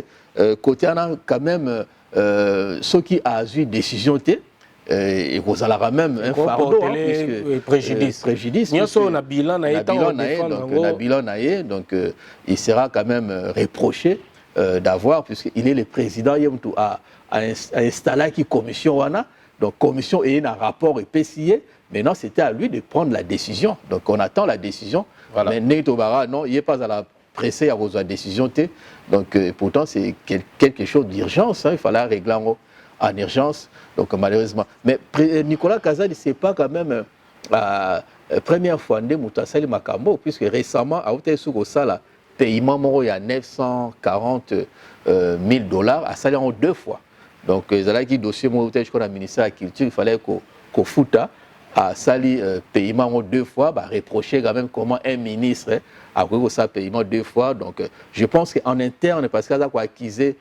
côté quand même ce qui a eu décision et vous allez même un fardeau préjudice. Donc il sera quand même reproché d'avoir, puisqu'il est le président a installé qui commission wana, donc commission est un rapport épicier. Maintenant c'était à lui de prendre la décision, donc on attend la décision. Voilà. Mais Neitobara non, il n'est pas à la pressé à vos décisions, donc pourtant c'est quelque chose d'urgence, hein, il fallait régler en urgence, donc malheureusement. Mais Nicolas Kazadi, c'est pas quand même la première fois que Moutassali Makambo, puisque récemment, à Outesugosala, paiement il y a 940 000 $, à salaire en 2 fois. Donc, il y a un dossier au ministère de la Culture, il fallait qu'on foute à Sali paiement en 2 fois, reprocher quand même comment un ministre a pris ça paiement 2 fois. Donc, je pense qu'en interne, parce qu'il y a acquisé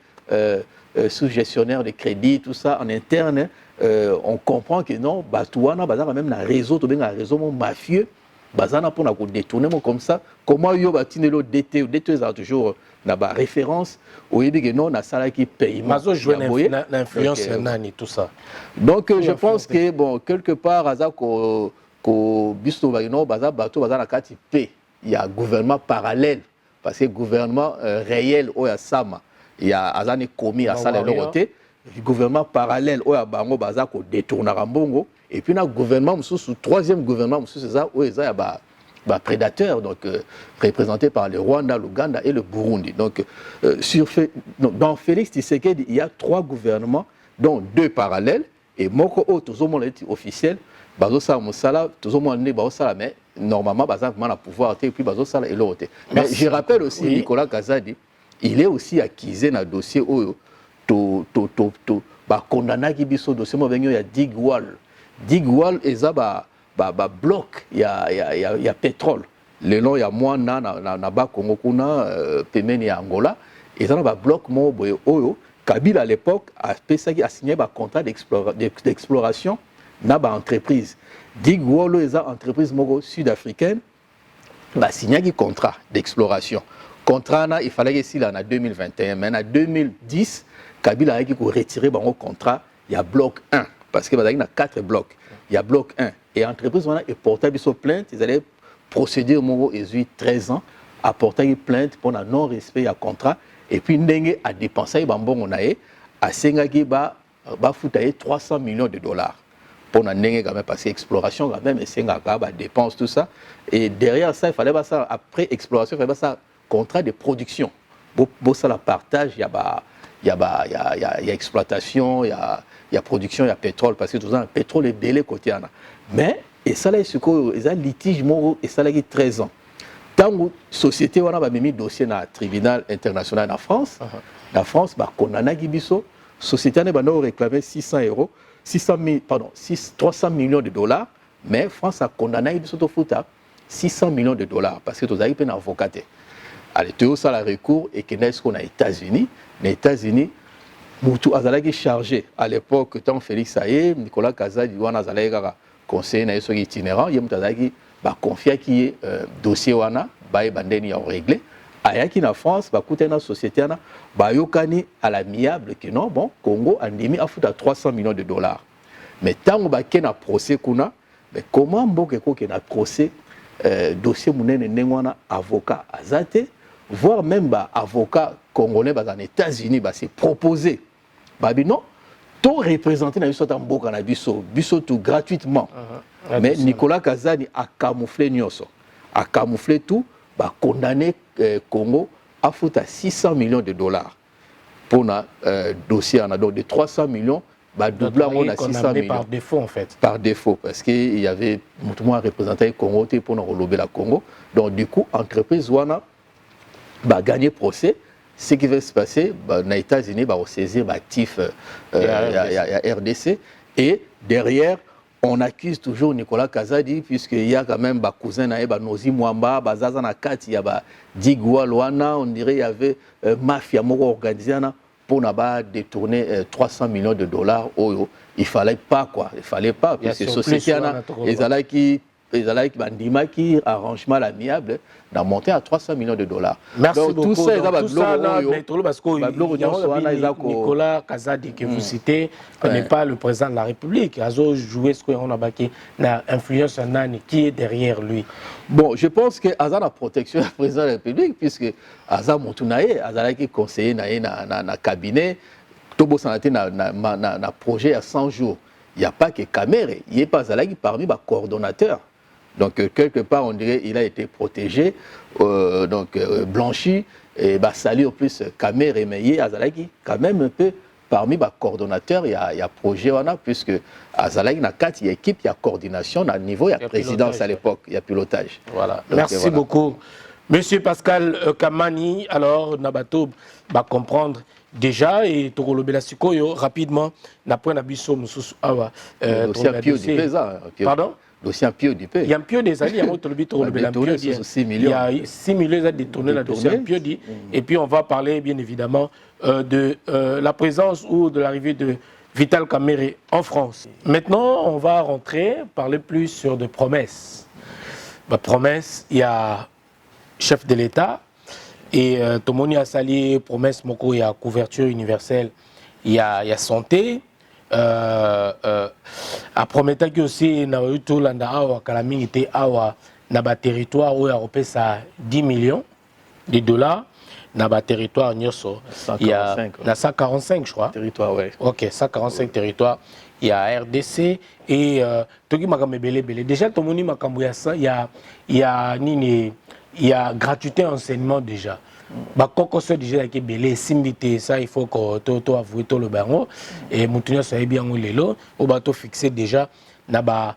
sous-gestionnaire de crédit, tout ça, en interne, on comprend que non, Batouana, même un réseau mafieux, pour détourner comme ça. Comment il y a le DT toujours na référence au que non na sala qui paye mazo jouer l'influence nani tout ça. Donc je pense que bon quelque part azako ko bisto bagino baza bato baza na kati p il y a gouvernement parallèle parce que gouvernement réel au ya sama il y a azani commis à sala l'autre gouvernement parallèle au ya bango baza ko détourner mbongo et puis na gouvernement sous troisième gouvernement sous ça au ya ba prédateurs, donc représentés par le Rwanda, l'Ouganda et le Burundi. Donc, dans Félix Tshisekedi, il y a 3 gouvernements, dont 2 parallèles, et Moko, tout le monde est officiel, Bazosa Moussala, tout le monde est Bazosa, mais normalement, Bazosa a pouvoir, et puis Bazosa et l'autre. Mais je rappelle aussi, Nicolas Kazadi, il est aussi accusé dans le dossier où condamné qui biso dossier, il y a Digwal. Digwal, et ça, bloc, il y a pétrole. Le long, il y a moins na Congo kuna pemeni ya Angola. Et ça, bloc oyo. Kabila à l'époque a signé un contrat d'exploration dans l'entreprise. Digwolo est une entreprise sud-africaine a signé un contrat d'exploration. Contrat, il fallait que s'il en a 2021. Mais en 2010, Kabila a retiré le contrat. Il y a bloc 1. Parce qu'il y a 4 blocs. Il y a bloc 1. Et l'entreprise est portée plainte, ils allaient procéder au moment où ils ont 13 ans, à porter une plainte pour un non-respect du contrat. Et puis, ils ont dépensé à Sengagi, ils 300 millions de $. Pour passer exploration, quand même, et Sengagi, dépense, tout ça. Et derrière ça, il fallait ça, après exploration, il fallait ça, contrat de production. Pour ça, la partage, il y a exploitation, il y a production, il y a pétrole, parce que tout ça, le pétrole est belé côté. Mais, et ça, il y a litige, et ça, il y a 13 ans. Tant que la société a mis un dossier dans le tribunal international en France, la France, condamné Gibiso, la société a réclamé 300 millions de $, mais la France a condamné Gibiso de Fouta 600 millions de $, parce que tout ça, il y a un avocat. Allez, tout ça, le recours, et que nous sommes aux États-Unis. Les États-Unis, Moutou Azalaki chargé à l'époque, tant Félix Saye, Nicolas Kazadi, Wana Azalaka, conseiller national itinérant, il y a Moutazaki, confié qui est dossier Wana, Bandeni a réglé. Ayaki na France, coûter na société na, Yokani à l'amiable que non, bon, Congo a mis à foutre à 300 millions de $. Mais tant que na procès kuna, mais comment Mbokeko qui na procès dossier Mounene Nengwana avocat Azate, voire même avocat congolais dans les États-Unis, c'est proposé. Non, tout représenté dans le Mboka na biso tout gratuitement. Mais Nicolas Kazadi a camouflé Nyoso, a camouflé tout, condamné Congo à foutre à 600 millions de $. Pour un dossier, donc de 300 millions, doublant on a 600 millions. Par défaut en fait. Par défaut, parce qu'il y avait un représentant Congo pour nous relober la Congo. Donc du coup, l'entreprise Wana va gagner procès. Ce qui va se passer, les États-Unis vont saisir l'actif RDC. Et derrière, on accuse toujours Nicolas Kazadi, puisqu'il y a quand même des cousins, Nozi Mwamba, Bazaza Nakati, il y a Digwa Luana, on dirait qu'il y avait mafia organisée pour détourner 300 millions de $. Il ne fallait pas, quoi. Il ne fallait pas, parce que la société, ils allaient qui ezalaki bandima qui arrangement l'amiable n'a monté à 300 millions de $. Merci donc, beaucoup. Tout ça, parce que Nicolas Kazadi que vous citez n'est pas le président de la République. Azo joué ce qu'on a baqué, l'influence qui est derrière lui. Bon, je pense que Aza la protection du président de la République, puisque Aza Moutounaye, Aza qui conseiller na cabinet, Tobo Sanate na projet à 100 jours. Il n'y a pas que Kamere, il n'y a pas Zalagi parmi les coordonnateurs. Donc, quelque part, on dirait qu'il a été protégé, blanchi, et salut en plus Kamere, mais il y a Zalagi quand même un peu parmi les coordonnateurs, il y a projet, puisque à Zalagi, il y a équipe, il y a coordination, à niveau, il y a présidence à l'époque, il y a pilotage. Voilà. Donc, merci beaucoup. Monsieur Pascal Kamani, alors, Nabato va comprendre. Déjà, et Togolo Belasiko, rapidement, n'a pas Nabiso Moussous Awa. Pardon? Dossier Pio du pays. Il y a un Pio des alliés, il y a 6 millions détournés là dossier Pio dit. Et puis on va parler bien évidemment de la présence ou de l'arrivée de Vital Kamerhe en France. Maintenant, on va rentrer, parler plus sur des promesses. Promesses, il y a chef de l'État. Et Tomoni a sali promesse moko, il y a couverture universelle, il y a santé. A promettre que aussi na tout landa awa kalami était awa na ba territoire où européen ça 10 millions de $. Na ba territoire nyoso il y a 145 je crois. Territoire ouais. OK, 145 territoires. Il y a RDC et toki makambe belé. Déjà Tomoni makambo ya ça il y a nini. Il y a gratuité enseignement déjà. Quand on déjà qui belé simbité ça il faut que to avouer tout le bango et moutonio ça est bien ou lelo au bateau fixé déjà na ba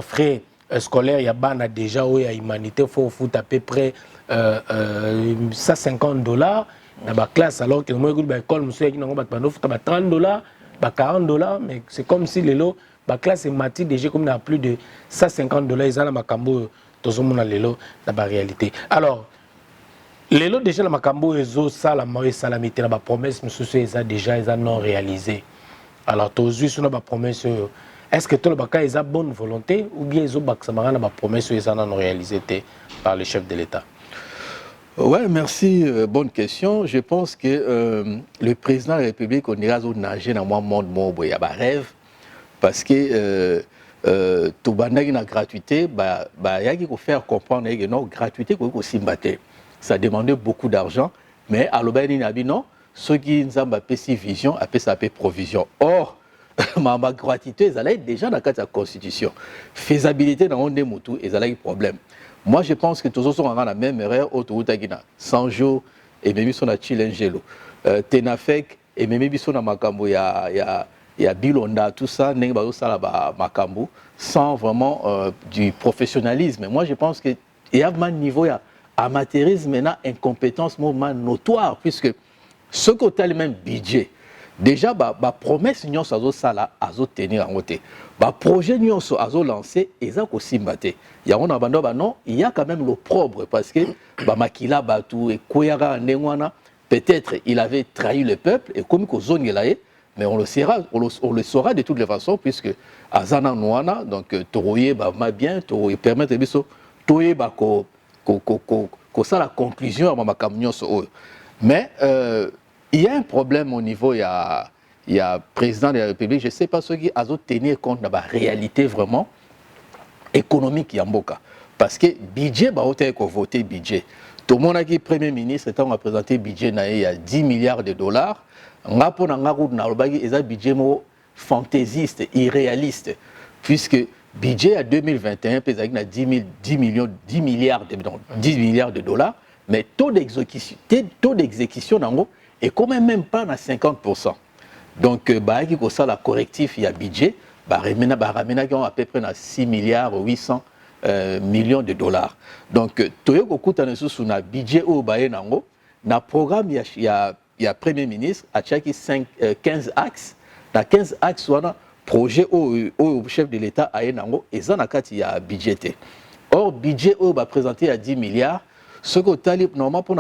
frais scolaires il y a bana déjà où il y a humanité faut à peu près $150 na ba classe alors que moi ba école monsieur qui n'ont pas $30 $40 mais c'est comme si lelo ba classe est mati déjà comme na plus de $150 ils ont ma cambo tozomona lelo na ba réalité. Alors lelo déjà la makambo ezo sala moye salamité na ba promesse monsieur ça déjà ils non réalisé. Alors tozu sur ba promesse est-ce que tout le baka ils a bonne volonté ou bien ils ont baksamara na ba promesse ils non réalisé par le chef de l'État? Ouais, merci, bonne question. Je pense que le président de la République on ira nager dans mon monde mo ya ba rêve parce que tout bandagi na gratuité yaki ko faire comprendre que non gratuité ko simbaté ça demandait beaucoup d'argent mais à l'obéni nabi non ceux qui nzamba pesi vision appelle ça provision. Or ma gratuité ça allait déjà dans la constitution faisabilité dans on mutu et ça là problème. Moi je pense que tous sont dans la même erreur autoroute agina 100 jours et même son a chilengelo tenafek et même biso na makambo il y a Bilonda, tout ça, Makambu, sans vraiment du professionnalisme. Moi, je pense qu'il y a un niveau, il y a amateurisme, maintenant, incompétence, moment notoire, puisque ce côté le même budget, déjà, promesse, nous avons tenir en côté. Projet, nous avons lancé, et ça aussi batté. Il y a un abandon, non, il y a quand même l'opprobre, parce que Makila Batou et Koyara Nengwana, peut-être il avait trahi le peuple, et comme il zone mais on le saura de toutes les façons, puisque Azana Nouana, donc Toroye, bien, Toroye permet de biso, Toroye, ça la conclusion à ma camion. Mais il y a un problème au niveau, il y a président de la République, je ne sais pas ce qui a tenir compte de la réalité vraiment économique Yamboka. Parce que budget, il faut voter budget. Tout le monde qui est Premier ministre, on a présenté budget, il y a 10 milliards de $. On a un budget fantaisiste, irréaliste, puisque budget à 2021, il y a 10 milliards de $, mais taux d'exécution est quand même pas à 50%. Donc, la correctif, il y a budget, à peu près 6 milliards 800 millions de $. Donc, Toyoko Koutane sous un budget au Bayenango, dans le programme, il y a Premier ministre, à chaque 15 axes. Dans 15 axes, il y a un projet au chef de l'État à Yenango, et ça, il y a budgété. Or, budget va présenter à 10 milliards. Ce que tu as normalement pour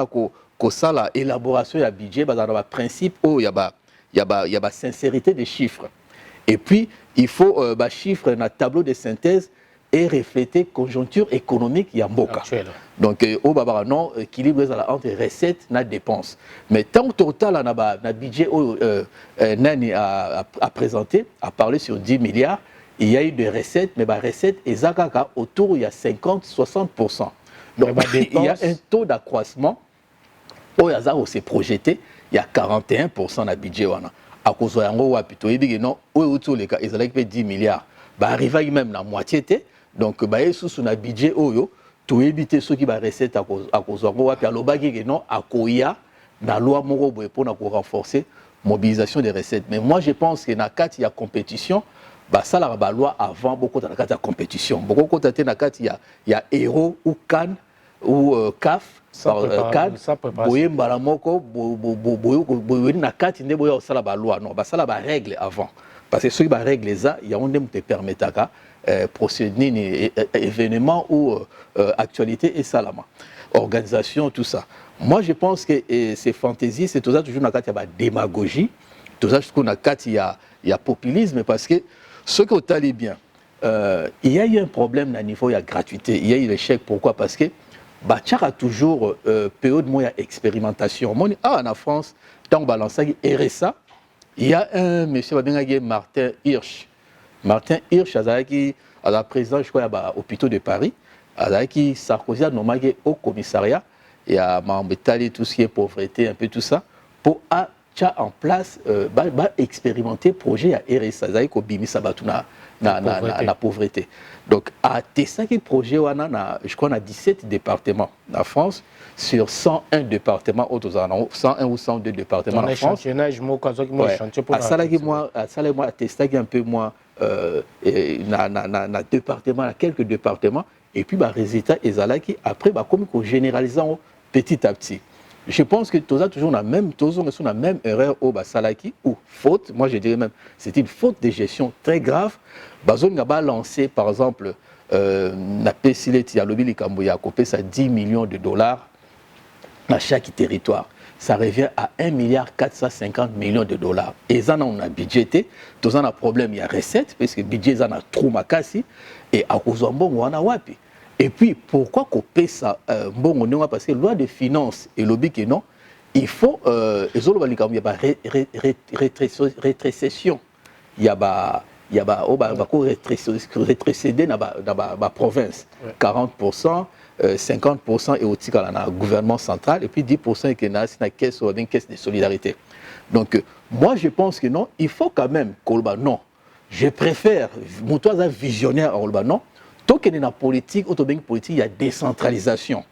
ça, l'élaboration du budget, dans le principe, il y a la sincérité des chiffres. Et puis, il faut chiffres dans le tableau de synthèse, et refléter conjoncture économique Yamboka. Donc, au Baba, non, équilibre entre recettes et dépenses. Mais tant total, on a un budget Nani a présenté, a parlé sur 10 milliards, il y a eu des recettes, mais les recettes, autour, il y a 50-60%. Donc, il y a un taux d'accroissement, au hasard, s'est projeté, il y a 41% de budget. À cause de ça, plutôt, il y a 10 milliards. Arrive même la moitié. Donc, il y a un budget pour éviter ceux qui vont rester à cause de ça. Il y a la loi pour renforcer la mobilisation des recettes. Mais moi, je pense qu'il y a compétition. Ça, la loi avant, beaucoup de la compétition. Beaucoup de il y a Héros ou Cannes ou CAF. CAD, boye mbalamoko, boye na kati ne boye osala ba loi non, ba sala ba règle avant. Parce que ceux qui ba règle ça, il y a on te permettre procéder ni événement ou actualité et salama. Organisation tout ça. Moi je pense que ces fantaisies, c'est tout ça toujours na kati ya ba démagogie, tout ça jusqu'au na kati il y a populisme parce que ce que vous allez bien, il y a eu un problème à niveau il y a gratuité, il y a eu l'échec pourquoi parce que il y a toujours période de expérimentation. En France, tant que RSA, il y a un monsieur Martin Hirsch. Martin Hirsch, il a la présidence, je crois, à l'hôpital de Paris. Il Sarkozy a nommé au commissariat. Il y a tout ce qui est pauvreté, un peu tout ça, pour en place, expérimenter le projet à RSA. Il y a la pauvreté. Donc, à Tessaki projet, je crois, on a 17 départements en France, sur 101 départements, 101 ou 102 départements en France. À Tessaki un peu moins, quelques départements, et puis, résultat, après, comme généralisant petit à petit. Je pense que tous toujours la même erreur au Basalaki ou faute, moi je dirais même, c'est une faute de gestion très grave. Bazon n'a pas lancé par exemple la PCLT à l'Obi Kamboya a coupé ça 10 millions de dollars à chaque territoire. Ça revient à 1,450 milliard de dollars. Et ça on a budgété, tous on a problème, il y a recette, parce que le budget ça a trop makasi et à cause de bon on a wapi. Et puis, pourquoi qu'on paie ça bon, parce que la loi de finances et lobby que non, il faut rétrécession. Il y a rétrécéder dans la province. 40%, 50% et aussi dans le gouvernement central, et puis 10% qui est dans la caisse de solidarité. Donc, moi, je pense que non, il faut quand même non. Je préfère, mon toit visionnaire à non. Tant qu'il y a une politique, il y a décentralisation.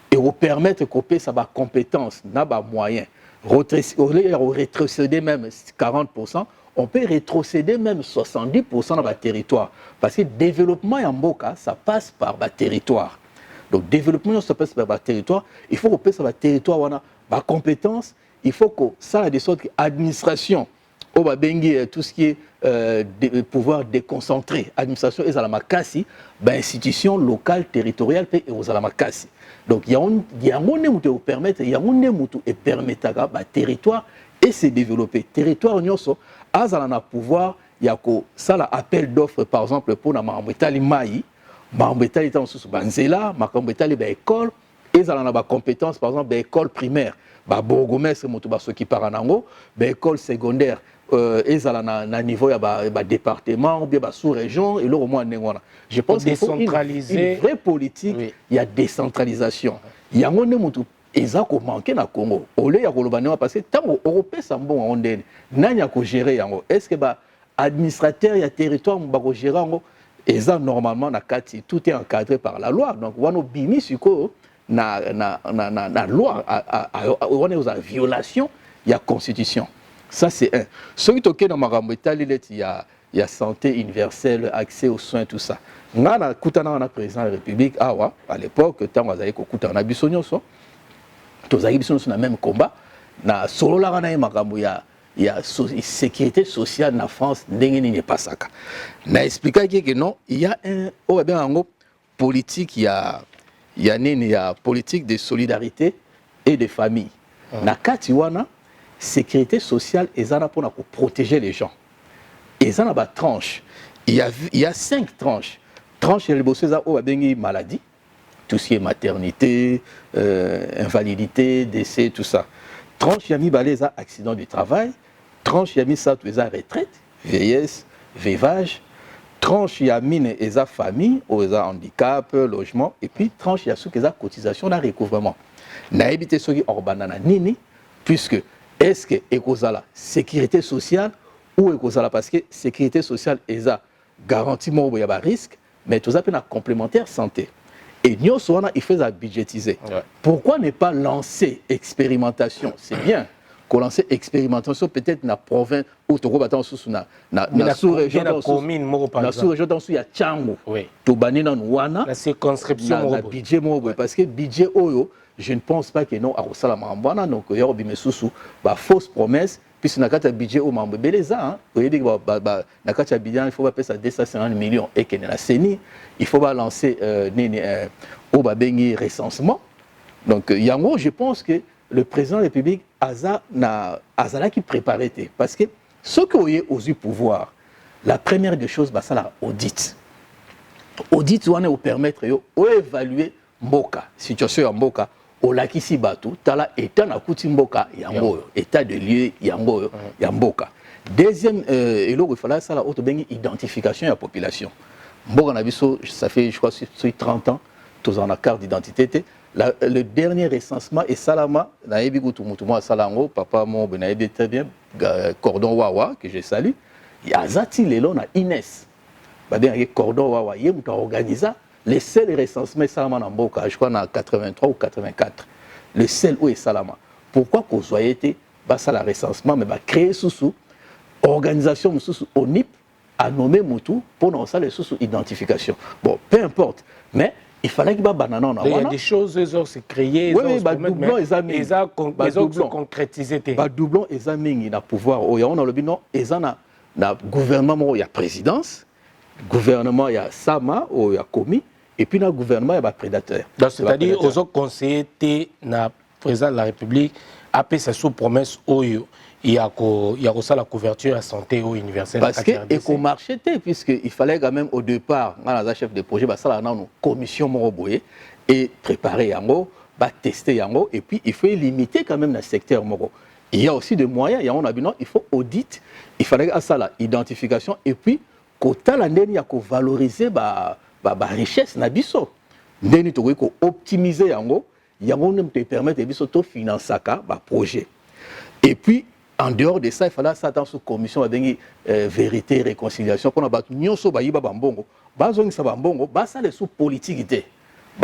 Et vous permettre de couper sa compétence, n'a moyen. Rétrocéder même 40%, on peut rétrocéder même 70% dans le territoire. Parce que le développement en Mboka, ça passe par le territoire. Donc, développement, ça passe par le territoire. Il faut couper sur le territoire, on a la compétence. Il faut que ça ait des sortes d'administration. Tout ce qui est pouvoir déconcentré, administration et Zalamakasi, institution locale, territoriale et aux Zalamakasi. Donc il y a un monde qui permettre, il y a un monde qui permet à territoire et se développer. Territoire nyoso, azalana pouvoir, il y a ça l'appel d'offres par exemple pour la Mambetali Maï, Mambetali dans sous Banzela, Mambetali école et zalana ba compétences par exemple école primaire, bourgmestre moto ba qui paranango, école secondaire. Et ça na niveau ya département ou bien sous-région et là au moins je pense qu'il faut une vraie politique, il y a décentralisation. Il y a un monde qui manque na Congo. Au lieu ya parce que tant européen ça bon on est nanya ko gérer yango. Est-ce que administrateur ya territoire ba ko gérer yango et ça normalement na kati tout est encadré par la loi. Donc wano bimi suko na loi on est aux violation il y a constitution. Ça, c'est un. Ce qui est OK dans ma il y a santé universelle, accès aux soins, tout ça. On a le président de la République, à l'époque, quand on a vu son nom, tous les gens sont dans le même combat. Il y a sécurité sociale en France, n'est pas ça. On a expliqué que non, il y a un politique, il y a politique de solidarité et de famille. Na Katiwana, sécurité sociale et ça pour protéger les gens. Et ça n'a pas tranche. Il y a 5 tranches. tranche ya liboso eza oyo babengi maladie, tout ce qui est maternité, invalidité, décès, tout ça. Tranche ya mibale eza accident du travail, tranche ya misato eza retraite, vieillesse, veuvage, tranche ya mine eza famille, ou eza handicap, logement, et puis tranche ya soki eza cotisation na recouvrement. Na ebite soki orbana nini, puisque est-ce que ekozala sécurité sociale ou ekozala parce que sécurité sociale eza garantie mo ya ba risque, mais tout ça peut na complémentaire santé. Et nous, il faut budgétiser. Ouais. Pourquoi ne pas lancer expérimentation? C'est bien qu'on lance expérimentation peut-être dans la province ou la sous-région. La sous-région, il y a Tchango. La circonscription. Le budget, parce que le budget, je ne pense pas que non, à Rosalamambana, donc il y a fausse promesse. Puisque dans le budget, il faut payer ça 250 millions et qu'il y a la CENI, il faut lancer au recensement. Donc, je pense que le président de la République a qui préparait. Parce que ce qu'il y a aux pouvoir, la première des choses, c'est l'audit. Audit, on va permettre d'évaluer la situation en Mboka. Olakisi batu tala état na kuti mboka yango état de lieu yango ya mboka. Deuxième eloko il fallait ça la auto bengi identification de la population. Mboka na biso ça fait je crois sur 30 ans tous en carte d'identité. Le dernier recensement est salama na yebi kutu mutumo salango papa mo na yebi très bien cordon wawa que je salue. Ya zati lelo na Inès. Ba bien cordon wawa yé muta organiser les seuls recensements Salama Namboka, je crois en 83 ou 84. Le seul où est Salama. Pourquoi qu'on soit été, ça le recensement, mais créer sous organisation sous ONIP a nommé Moutou pour nous ça les sous identification. Bon, peu importe, mais il fallait qu'il y ait banana. Il y a des choses ils ont se créer, ils ont concrétisé. Doublon ils ont na pouvoir. On a le bilan, ils ont na gouvernement, il y a présidence, gouvernement il y a Sama ou il y a Komi. Et puis, dans le gouvernement, il y a des prédateurs. C'est-à-dire, aux autres conseillers, le président de la République a fait sa sous-promesse il y a la couverture à la santé universelle. Parce qu'il marchait, puisqu'il fallait quand même au départ, dans la chef de projet, ça une commission Moroboye et préparer Yango, tester Yango, et puis il faut limiter quand même le secteur Moro. Il y a aussi des moyens, il faut audit, il fallait ça la identification, et puis, quand il y a valoriser richesse na biso ndeni to ko optimiser yango ne te permettre biso to financer ba projet. Et puis en dehors de ça il fallait s'attendre sous commission bengi vérité réconciliation qu'on a battu nyonso ba yiba bambongo bazongi sa bambongo ba ça les sous politique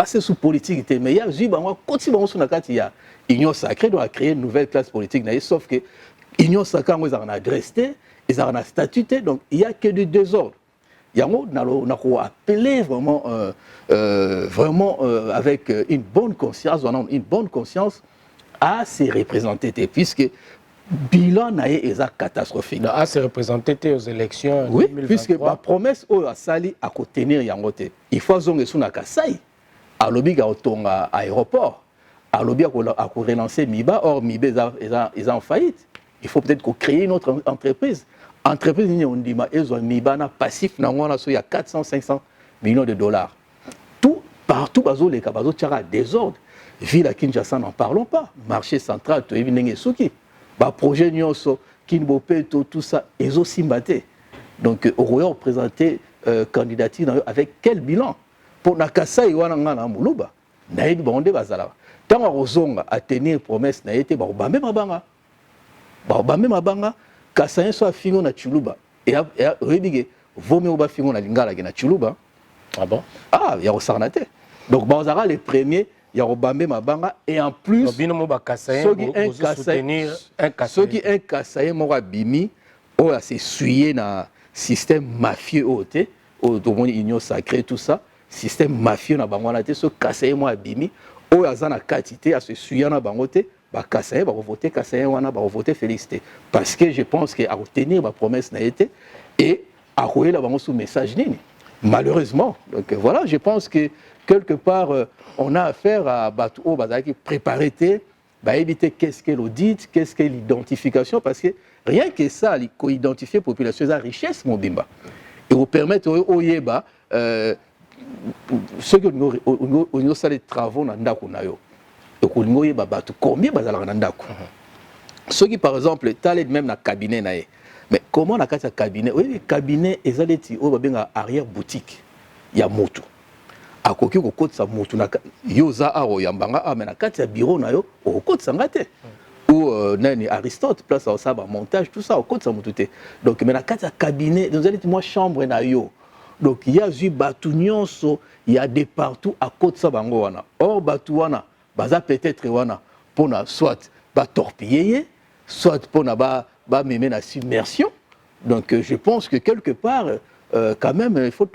c'est sous politique mais il y a ziba moi koti bango sous na kati ya union sacrée doit créer une nouvelle classe politique sauf que union sacrée ils ont adresse ils ont statut donc il y a que du désordre. Yango on a appelé vraiment, avec une bonne conscience à se représenter puisque bilan est catastrophique. À se représenter aux élections. Oui, 2023. Puisque la promesse a sali à tenir yangote. Il faut zonger sur la Kassai, à l'oblig à autonga aéroport, à l'oblig à relancer Miba, or Miba est en faillite. Il faut peut-être créer une autre entreprise. Entreprise on dit ils ont mis un passif il y a 400-500 millions de dollars. Tout partout les cabazo tchara désordre. Ville à Kinshasa n'en parlons pas. Marché central to evinenge suki. Ba projet nyonso Kinbope tout ça ils ont simbaté. Donc on présenter candidature avec quel bilan pour nakasa iwana ngana muluba. Na yebi bonde bazala. Tant ozonga à tenir promesse na été ba bambe mabanga. Ba bambe mabanga. Kasayen soit fingo na Chuluba et redige vomé au bas fingo na lingala na Chuluba. Ah bon? Ah, il y a Osarnate. Donc Banzara les premiers, il y a Obambe Mabanga et en plus ceux qui un Kasayen mora bimi oh là c'est suyé na système mafieux ôté au domoni union sacrée tout ça, système mafieux na bangwana té ce Kasayen mora bimi oh azana quantité à se suyer na bangoté. Kasayen va voter Kasayen wana va voter félicité parce que je pense que à obtenir ma promesse n'a été et à rouler la bango sous message nini malheureusement. Donc voilà, je pense que quelque part on a affaire à Batou Bazaki préparer éviter qu'est-ce qu'est l'audit, qu'est-ce qu'est l'identification parce que rien que ça identifier population la richesse mon bimba et vous permettre au yeba ceux qui ont fait les travaux dans ndako na yo et kolingo yeba batu combien bazalaka na ndako. Ceux qui par exemple talent même na cabinet na ye. Mais comment na kati cabinet? Oui, cabinet ezaleti o babenga arrière boutique ya moto. Akoki ko kotsa moto na yoza aro yambanga mais na kati ya bureau na yo o kotsa ngate. Ou nani Aristote place au ça montage tout ça au kotsa moto te. Donc mais na kati ya cabinet nous allez moi chambre na yo. Donc il y a eu batu nyonso, il y a des partout à côté ça bango wana. Or batu wana baza peut-être wana pona soit ba torpiller, soit pona ba mémer la submersion. Donc je pense que quelque part quand même il faut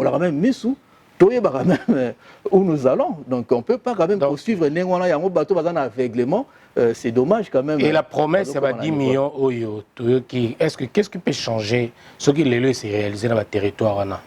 la même misou, toye ba quand même où nous allons. Donc on peut pas quand même poursuivre nengwana yango bato baza na aveuglement. C'est dommage quand même. Et la promesse, ça va 10 millions oyo. Est-ce que qu'est-ce qui peut changer ce qui les c'est réalisé dans le territoire wana?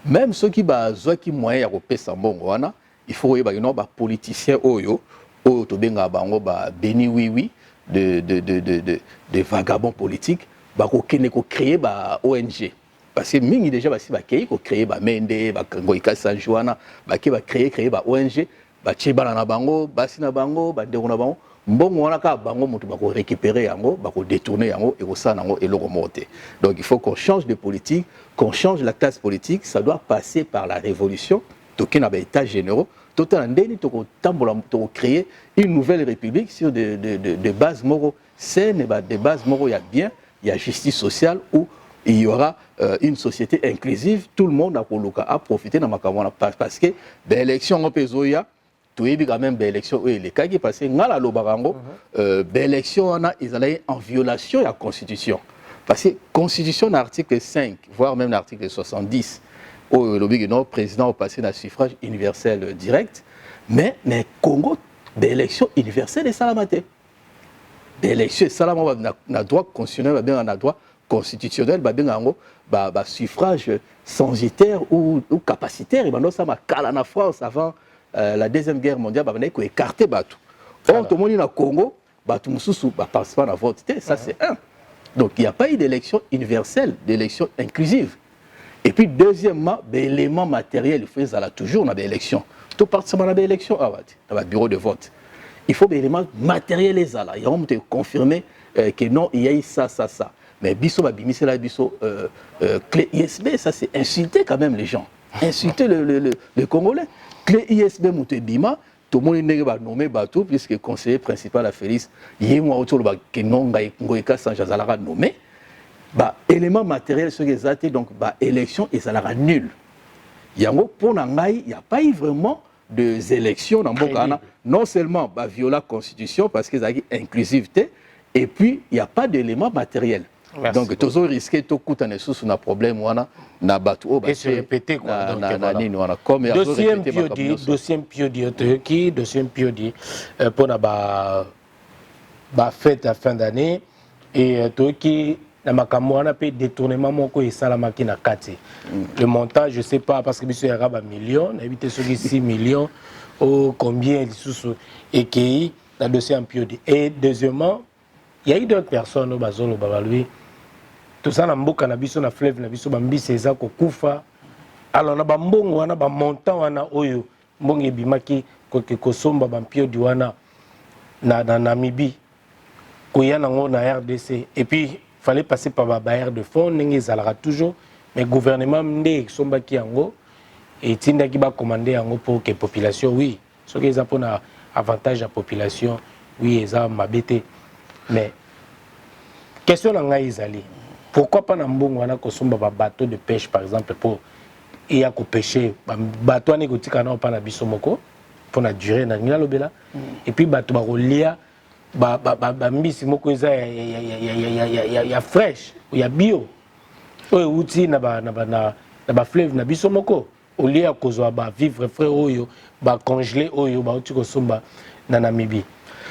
Même ceux qui bazwa qui moyen ya kopesa mbongo wana, il faut ba no ba politiciens oyo to benga bango ba béni oui de vagabonds politiques ba ko kene ko créer ba ONG. Parce que mingi déjà ba si ba créer ba mende ba ngoika sanjuana ba créer ba ONG ba tsheba na bango ba sina bango ba ndeko na bango. Mbongo wana ka bango mutu bako récupérer yango bako détourner yango et kosa nango et le remonter. Donc il faut qu'on change de politique, qu'on change la classe politique, ça doit passer par la révolution. Toki na ba états généraux, total ndeni to tambola to créer une nouvelle république sur de bases moraux saines, des bases moraux il y a bien, il y a justice sociale où il y aura une société inclusive, tout le monde a profiter na makamwana parce que l'élection en pezoya tout est quand même l'élection oui les cas qui passé ngala lobarango l'élection on a ils allaient en violation de la constitution parce que constitution article 5 voire même l'article 70 où le président a passé dans suffrage universel direct mais Congo d'élection universelle et salamate d'élection salamate na droit constitutionnel bien na droit constitutionnel ba suffrage censitaire ou capacitaire il ça ma cala na France avant la deuxième guerre mondiale, il faut écarter Batu. Or, tout le monde dans le Congo, Batu Moussoussou participe à la vote. Ça, c'est un. Donc, il n'y a pas eu d'élection universelle, d'élection inclusive. Et puis, deuxièmement, l'élément matériel, il faut toujours dans l'élection. Tout participe à l'élection, dans le bureau de vote. Il faut des éléments matériels. Il y a confirmer que non, il y a eu ça. Mais Bisso, clé ISB, ça, c'est insulter quand même les gens. Insulter le Congolais. Clé ISB Moutebima, tout le monde est nommé Batou, puisque le conseiller principal à Félix, il y a un autour de Ngoïka Sanjazalara nommé. Élément matériel, ce qu'ils ont donc élection, et ça sera nul. Il n'y a pas eu vraiment des élections dans Bokana, non seulement violer la constitution, parce qu'ils ont inclusivité, et puis il n'y a pas d'élément matériel. Merci donc, tu as risqué de coûter un problème. Et se répéter quoi. Deuxième piodi, pour la fête à fin d'année, et qui n'a pas détournement moko et salamaki na kati. Le montant, je ne sais pas, parce que monsieur Arabe a millions, éviter ceux qui 6 millions, ou combien ils sont, et qui a dossier en piodi. Et deuxièmement, il y a eu d'autres personnes au Bazolo Babalui. Tout ça na mboka na biso na fleuve na biso bambisi eza kokufa alors na bambongo wana ba montant wana oyo mbongo ebimaki kosomba bampio di wana na Namibie koya nango na RDC et puis fallait passer par ba bailleur de fonds ndenge ezalaka toujours mais gouvernement nde sombaki yango et tindaki ba commander yango pour que population oui ce que eza pona avantage à population oui eza mabete mais question na ngai ezali pourquoi pas na mbongo wana kosomba ba bateau de pêche par exemple pour iya ko pêcher bateau ani kotika na pa na biso moko pour na durer na ngila lobela et puis bateau ba kolia ba mbisi moko eza ya fresh ya bio oyo uti na ba fleuve na biso moko olia kozwa ba vivre frais oyo ba congeler oyo ba uti kosomba na Namibie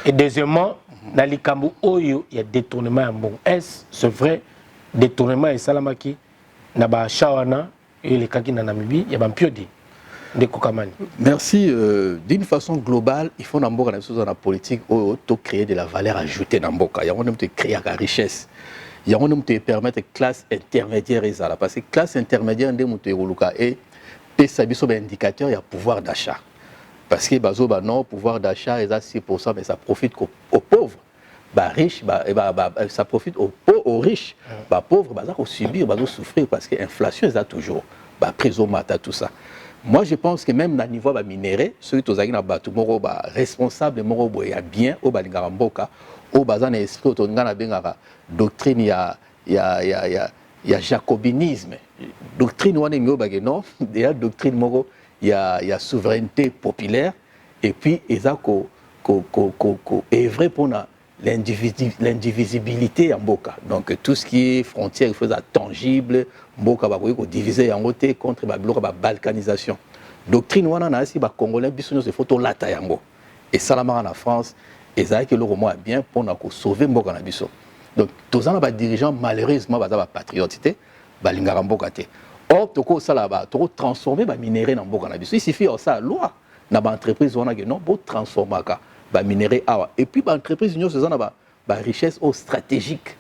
et deuxièmement na likambo oyo ya détournement ya mbongo est c'est vrai détournement et salamaki na ba shawana et les kaki na Namibie ya bampiodi de kokamani. Merci. D'une façon globale, il faut n'importe quelle chose dans la politique auto créer de la valeur ajoutée dans Mboka. Il y a un de créer la richesse. Il y a un de permettre classe intermédiaire et ça parce que classe intermédiaire de monter au Luka et Et ça a un indicateur, il y a pouvoir d'achat. Parce que bazo non pouvoir d'achat est à 6%, mais ça profite aux pauvres. Riches, ça profite aux riches. Pauvres, ça subir, ça souffrir parce que l'inflation est toujours. Prison mata tout ça. Moi je pense que même à niveau minéré, ceux qui sont responsables il y a bien au Balingaramboka, au bazan esprit au doctrine il y a jacobinisme. Doctrine wana non, il y a doctrine moro, il y a souveraineté populaire et puis ils a est vrai pour l'indivisibilité en Mboka. Donc tout ce qui est frontière, il faut être tangible, Mboka va diviser en côté contre la balkanisation. Doctrine wana na si ba congolais biso se photo lata yango. Et salama en France, et ça que le roman est bien pour sauver Mboka na biso. Donc tous les dirigeants malheureusement ba patriote balingara Mboka te. Or toko salaba, toko transformer ba minéré dans Mboka na biso. Il suffit ça loi na ba entreprise wana que non bo transformer ka minéré awa et puis l'entreprise union c'est la richesse stratégique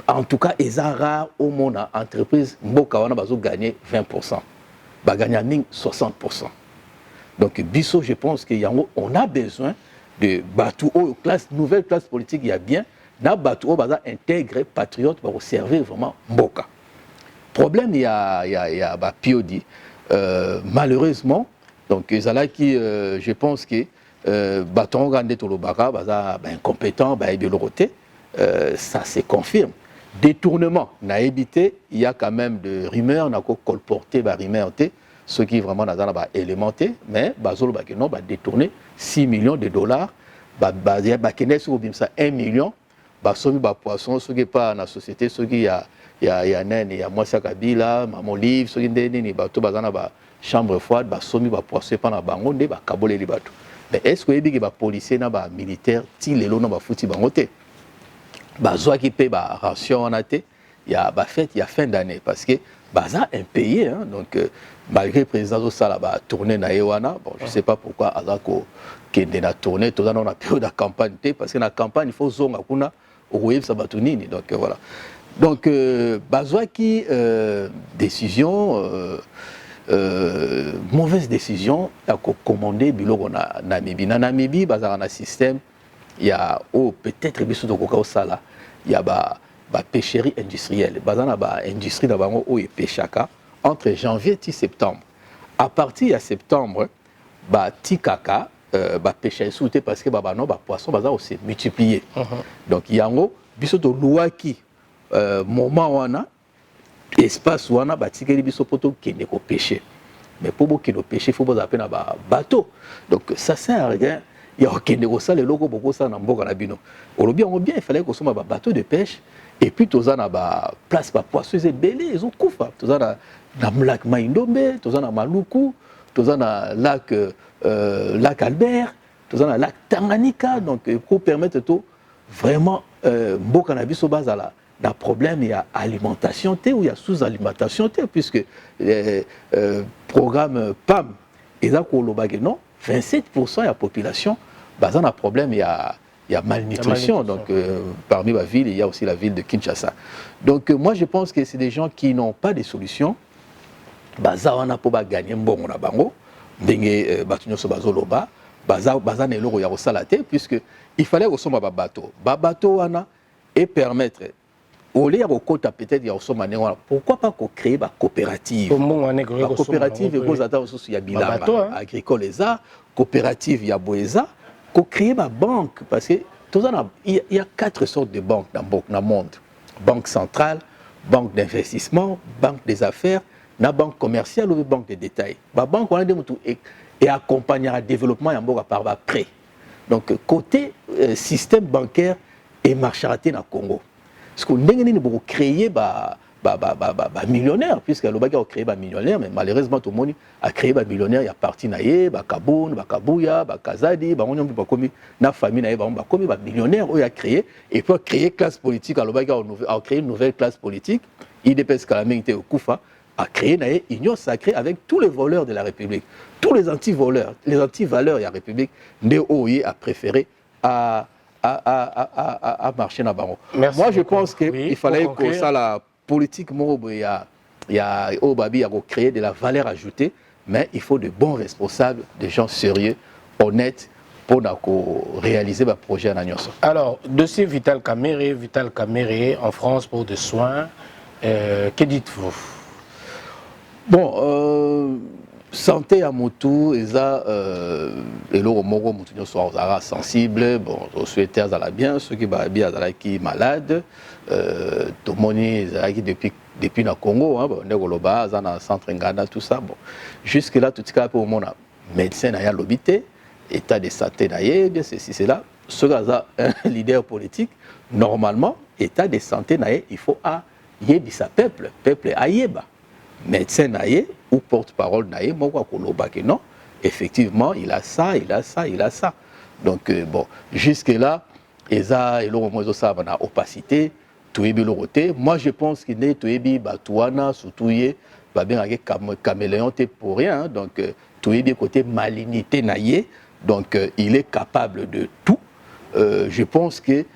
en tout cas ils ont rare au monde entreprise mboka wana bazo gagner 20% gagner 60%. Donc biso je pense qu'il y a on a besoin de bateau classe nouvelle classe politique il y a bien na bateau baza intégrer patriote pour servir vraiment mboka. Problème il y a POD malheureusement donc ils qui je pense que Baton Gandé Tolobara, incompétent, ça se confirme. Détournement, n'a évité, il y a quand même de rumeurs, n'a pas colporté, ce qui vraiment n'a pas élémenté, mais Bazolo Bakeno va détourner 6 millions de dollars, Bakene sur 1 million, Basomi Poisson, ce qui n'est pas dans la société, ce qui y a Nen, il y a Moissa Kabila, Maman Livre, ce qui est Bato Bazana, chambre froide, Basomi Poisson, pendant Bangonde, Kabole Libato. Mais est-ce que les policiers et les militaires sont les lois foutus dans côté? Bazoa qui paye la ration en athée, il y a fin d'année parce que Baza est impayé. Donc malgré le président de Sala tourné na Ewana, bon je ne sais pas pourquoi Azako qui est tourné, tout dans la période de campagne parce que dans la campagne il faut zonga kuna au Sabatunini. Donc voilà. Donc Bazoa qui décision. Mauvaise décision à commander biloko na Namibie. Na Namibie, bazar un système, il y a peut-être biso de coca au sala, il y a pêcherie industrielle. Bazar na industrie na bango o pêchaka entre janvier et septembre. À partir de septembre, tikaka pêcher souté parce que non poisson bazar aussi multiplié. Donc il y a biso de louaki moment wana espace wana batikeli biso poto kende ko pêcher mais pour beaucoup de pêcher il faut pas appeler na bateau donc ça sert à rien il y a kende ko ça les locaux beaucoup ça na mboka na bino olobi on bien il fallait ko soma bateau de pêche et puis toza na place ba poisson belé ils ont kufa toza na lac Maindombe toza na Maluku toza na lac Albert toza na lac Tanganyika donc pour permettre tout vraiment mboka na biso bazala. Le problème, il y a alimentation, ou il y a sous-alimentation, puisque programme PAM, et là, non, 27% de la population, dans un problème, il y a malnutrition. Donc, parmi la ville, il y a aussi la ville de Kinshasa. Donc, moi, je pense que c'est des gens qui n'ont pas de solution. On a pas gagner bon, on a bango, puisque il fallait aussi un bateau. Bateau, et permettre. Au lieu de peut-être pourquoi pas créer une coopérative? La coopérative agricole coopérative il y a Boeza, créer une banque parce que il y a 4 sortes de banques dans le monde. Banque centrale, banque d'investissement, banque des affaires, la banque commerciale ou banque de détail. La banque on a et accompagner le développement par prêt. Donc côté système bancaire et marché dans le Congo. Parce qu'on a créé des millionnaires, puisque l'Obaka a créé des millionnaires, mais malheureusement tout le monde a créé des millionnaires. Il y a parti Naye, Kaboun, Kabouya, Kazadi, la famille Naye, des millionnaires, il a créé, et pour créer classe politique, l'Obaka a créé une nouvelle classe politique, IDPS Kalamé au Koufa, a créé une union sacrée avec tous les voleurs de la République, tous les anti-voleurs, les anti-valeurs de la République, Néo a préféré à marcher dans le baron. Moi, je pense qu'il fallait que ça, la politique, il y a il y a au Babi, il y a créer de la valeur ajoutée, mais il faut de bons responsables, des gens sérieux, honnêtes, pour réaliser le projet en Agnos. Alors, dossier Vital Kamere en France pour des soins, que dites-vous? Bon, santé à Moutou, et le Moro Moutou soit sensible, bon, on souhaite à la bien, ceux qui sont bien qui malades, tout le monde est depuis le Congo, on est au centre Ngana, tout ça. Bon. Jusque-là, tout ce cas, pour mon médecin à l'hôpital, état de santé, bien ceci, c'est là. Ce gars un leader politique, normalement, état de santé, il faut aider sa peuple aïeba. Médecin ou porte-parole non, effectivement, il a ça. Donc, bon, jusque-là, il y a une opacité, moi, je pense qu'il est surtout caméléon pour rien, donc, tout est côté malignité naïe, donc il est capable de tout. Je pense qu'il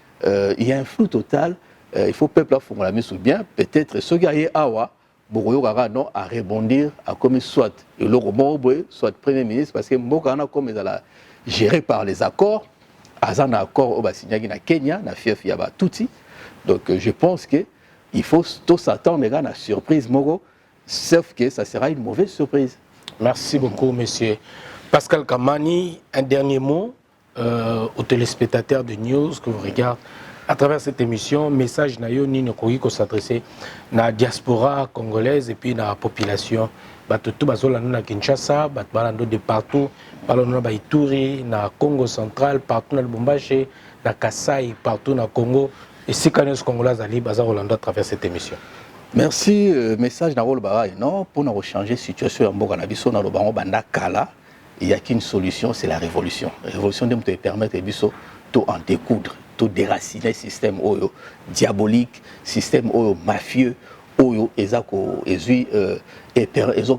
y a un flou total, il faut peuple à fond la mise bien, peut-être ce gars est awa. Non à rebondir à comme soit le soit premier ministre parce que Mbokana comme ils a géré par les accords azan accord au signé na Kenya na fief yaba touti donc je pense que il faut tout s'attendre à la surprise Moro sauf que ça sera une mauvaise surprise. Merci beaucoup monsieur Pascal Kamani, un dernier mot aux téléspectateurs de News que vous regardez à travers cette émission, message na yo ni nokoki ko s'adresser na diaspora congolaise et puis na population batutu bazola na Kinshasa, balando de partout, balando na Ituri, na Congo central, partout na Lubumbashi, na Kasai, partout na Congo et si kanès congolais ali bazolando à travers cette émission. Merci message na rôle baray non pour nous changer situation en Mboka na biso na lobango banda kala, il y a qu'une solution, c'est la révolution. La révolution doit te permettre biso to en découdre. Tout déraciner système oyo diabolique, système oyo mafieux, oyo ezako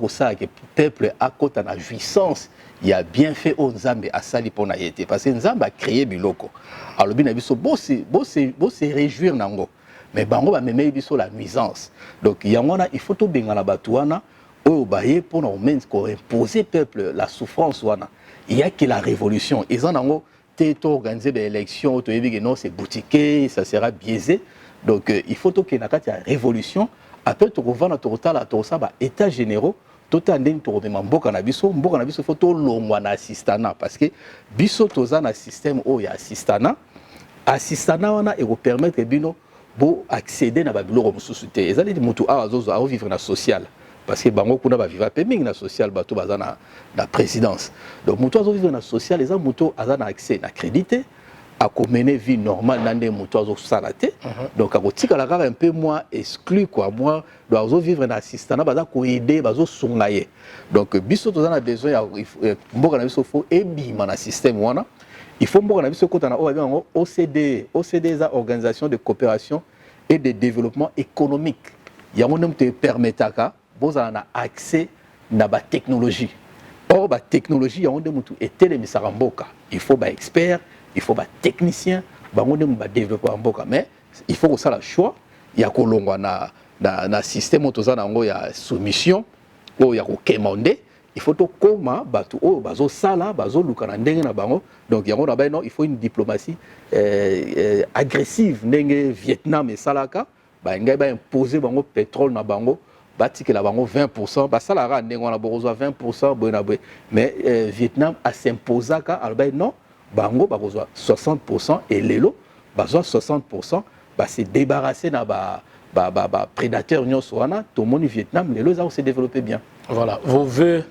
ça que peuple à côté de la jouissance, il a bien fait au Nzambe à sali pour naïté parce que Nzambe a créé biloko. Alors bien biso beau se réjouir nango. Mais bango ba meme biso la nuisance. Donc il faut tout bengana batuana oyo baye pour nous imposer peuple la souffrance wana. Il y a que la révolution. Ils en ont organiser des élections, non, c'est boutiqué, ça sera biaisé. Donc il faut qu'il y ait une révolution. Après, tu reviens à la état généraux, tout le monde tu reviens à Mbokanabiso, il faut tout l'ongwa na assistana parce que biso toza na système où il y a assistana, assistana et vous permettre bino bo accéder na babilo comme société. Et ça dit mutu a vivre na social. Parce que bango kuna ba vivre peming na social bato bazana na présidence. Donc muto azo vivre na social les gens muto azana accès na crédité à mener vie normale dans des muto azo salaté. Donc à kotika la un peu moins exclu quoi moi doit azo vivre na assistana baza ko aider bazo songaye. Donc biso tozana besoin ya mboka na biso faut ebima na système wana. Il faut mboka na biso kota na OCDE za organisation de coopération et de développement économique. Il y a un homme te permettra vous avez accès à la technologie. Or, la technologie, il faut des experts, il faut des techniciens, il faut développer un mais il faut que ça le choix. Il y a un système où il y a soumission, où il y a commandé. Il faut que comment donc il faut une diplomatie agressive. Vietnam et Salaka, il faut imposer le pétrole na bango. Que la bango 20%, bah ça la rend on a besoin 20%, mais Vietnam a s'imposé non, bango bah 60% et l'élo bah 60%, bah c'est débarrassé na bah prédateurs nyoswana, tout le monde Vietnam l'élo ça s'est développé bien. Voilà, vos vœux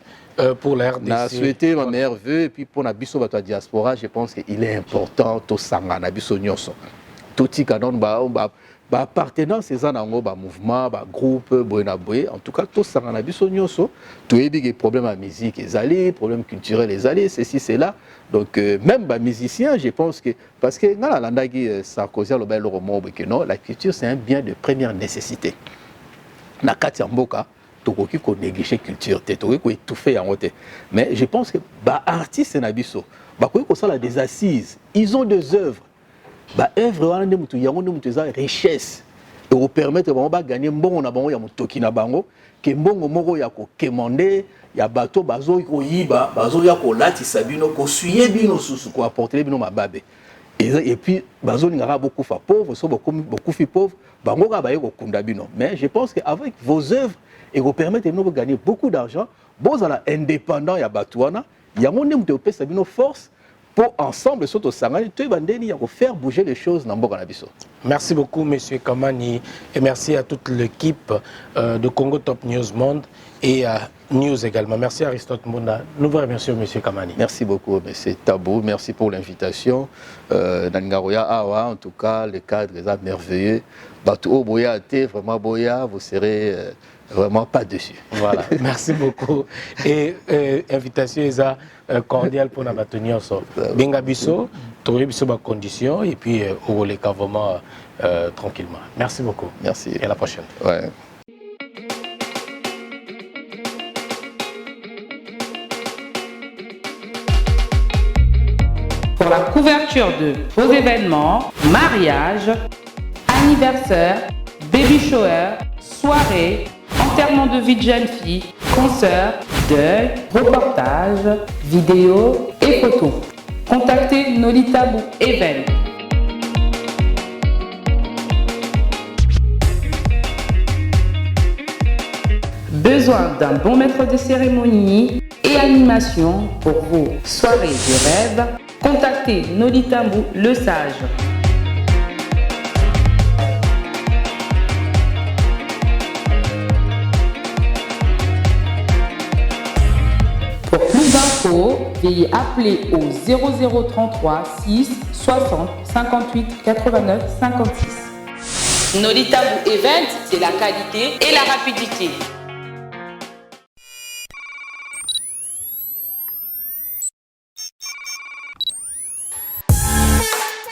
pour la RDC. Na souhaité ma meilleure vœu et puis pour na biso bato diaspora, je pense qu'il est important to sanga na biso nyoso. Tout canon bah appartenance c'est ça nango bah mouvement bah groupe boy en tout cas tout ça na biso nyoso tout est des problèmes à musique les alliés problèmes culturels les alliés ceci c'est là donc même bah musiciens je pense que parce que ngala landagi Sarkozy le bel romo que non la culture c'est un bien de première nécessité na kati mboka tokoki ko négliger culture te tokoki ko étouffer en côté mais je pense que bah artistes na biso bah ko ça des assises ils ont des œuvres bah œuvre wana nde mutu yango nde mutu za richesse et vous permettre de gagner bon na bango ya motoki na bango ke mbongo moko ya ko commander ya bateau bazo ko yiba bazo ya ko latisa bino ko suyer bino susu ko apporter bino mababe et puis bazo ngara beaucoup fa pauvre so beaucoup fi pauvre bango ka baye ko kunda bino. Mais je pense que avec vos œuvres et vous permettez de gagner beaucoup d'argent, vous êtes indépendant ya batouana, ya monde mte opesa bino force pour ensemble surtout sangani to bandeni ya ko faire bouger les choses na mboka na biso. Merci beaucoup monsieur Kamani et merci à toute l'équipe de Congo Top News Monde et à News également. Merci Aristote Mona. Nous vous remercions monsieur Kamani. Merci beaucoup monsieur Tabou, merci pour l'invitation. Nangaroya Awa en tout cas le cadre est merveilleux. Batou Boya té vraiment Boya, vous serez vraiment pas dessus. Voilà, merci beaucoup. Et invitation est cordiale pour notre tenir ça. Benga biso, trouver biso ba conditions et puis au les vraiment tranquillement. Merci beaucoup. Merci. Et à la prochaine. Ouais. Pour la couverture de vos événements, mariage, anniversaire, baby shower, soirée, enterrement de vie de jeune fille, concert, deuil, reportage, vidéo et photos. Contactez Nolita Bou Event. Besoin d'un bon maître de cérémonie et animation pour vos soirées de rêve? Contactez Nolita Bou Le Sage. Pour plus d'infos, veuillez appeler au 0033 6 60 58 89 56. Nolita Bou Event, c'est la qualité et la rapidité.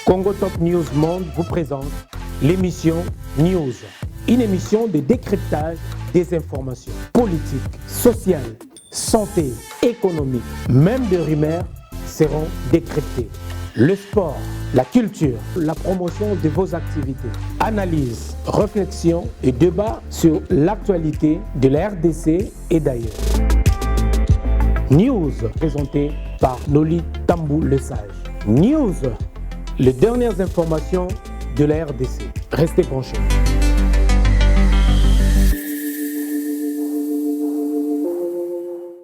Congo Top News Monde vous présente l'émission News, une émission de décryptage des informations politiques, sociales, santé, économique, même des rumeurs seront décryptées. Le sport, la culture, la promotion de vos activités, analyse, réflexion et débat sur l'actualité de la RDC et d'ailleurs. News présenté par Nolita Bou Le Sage. News, les dernières informations de la RDC. Restez branchés.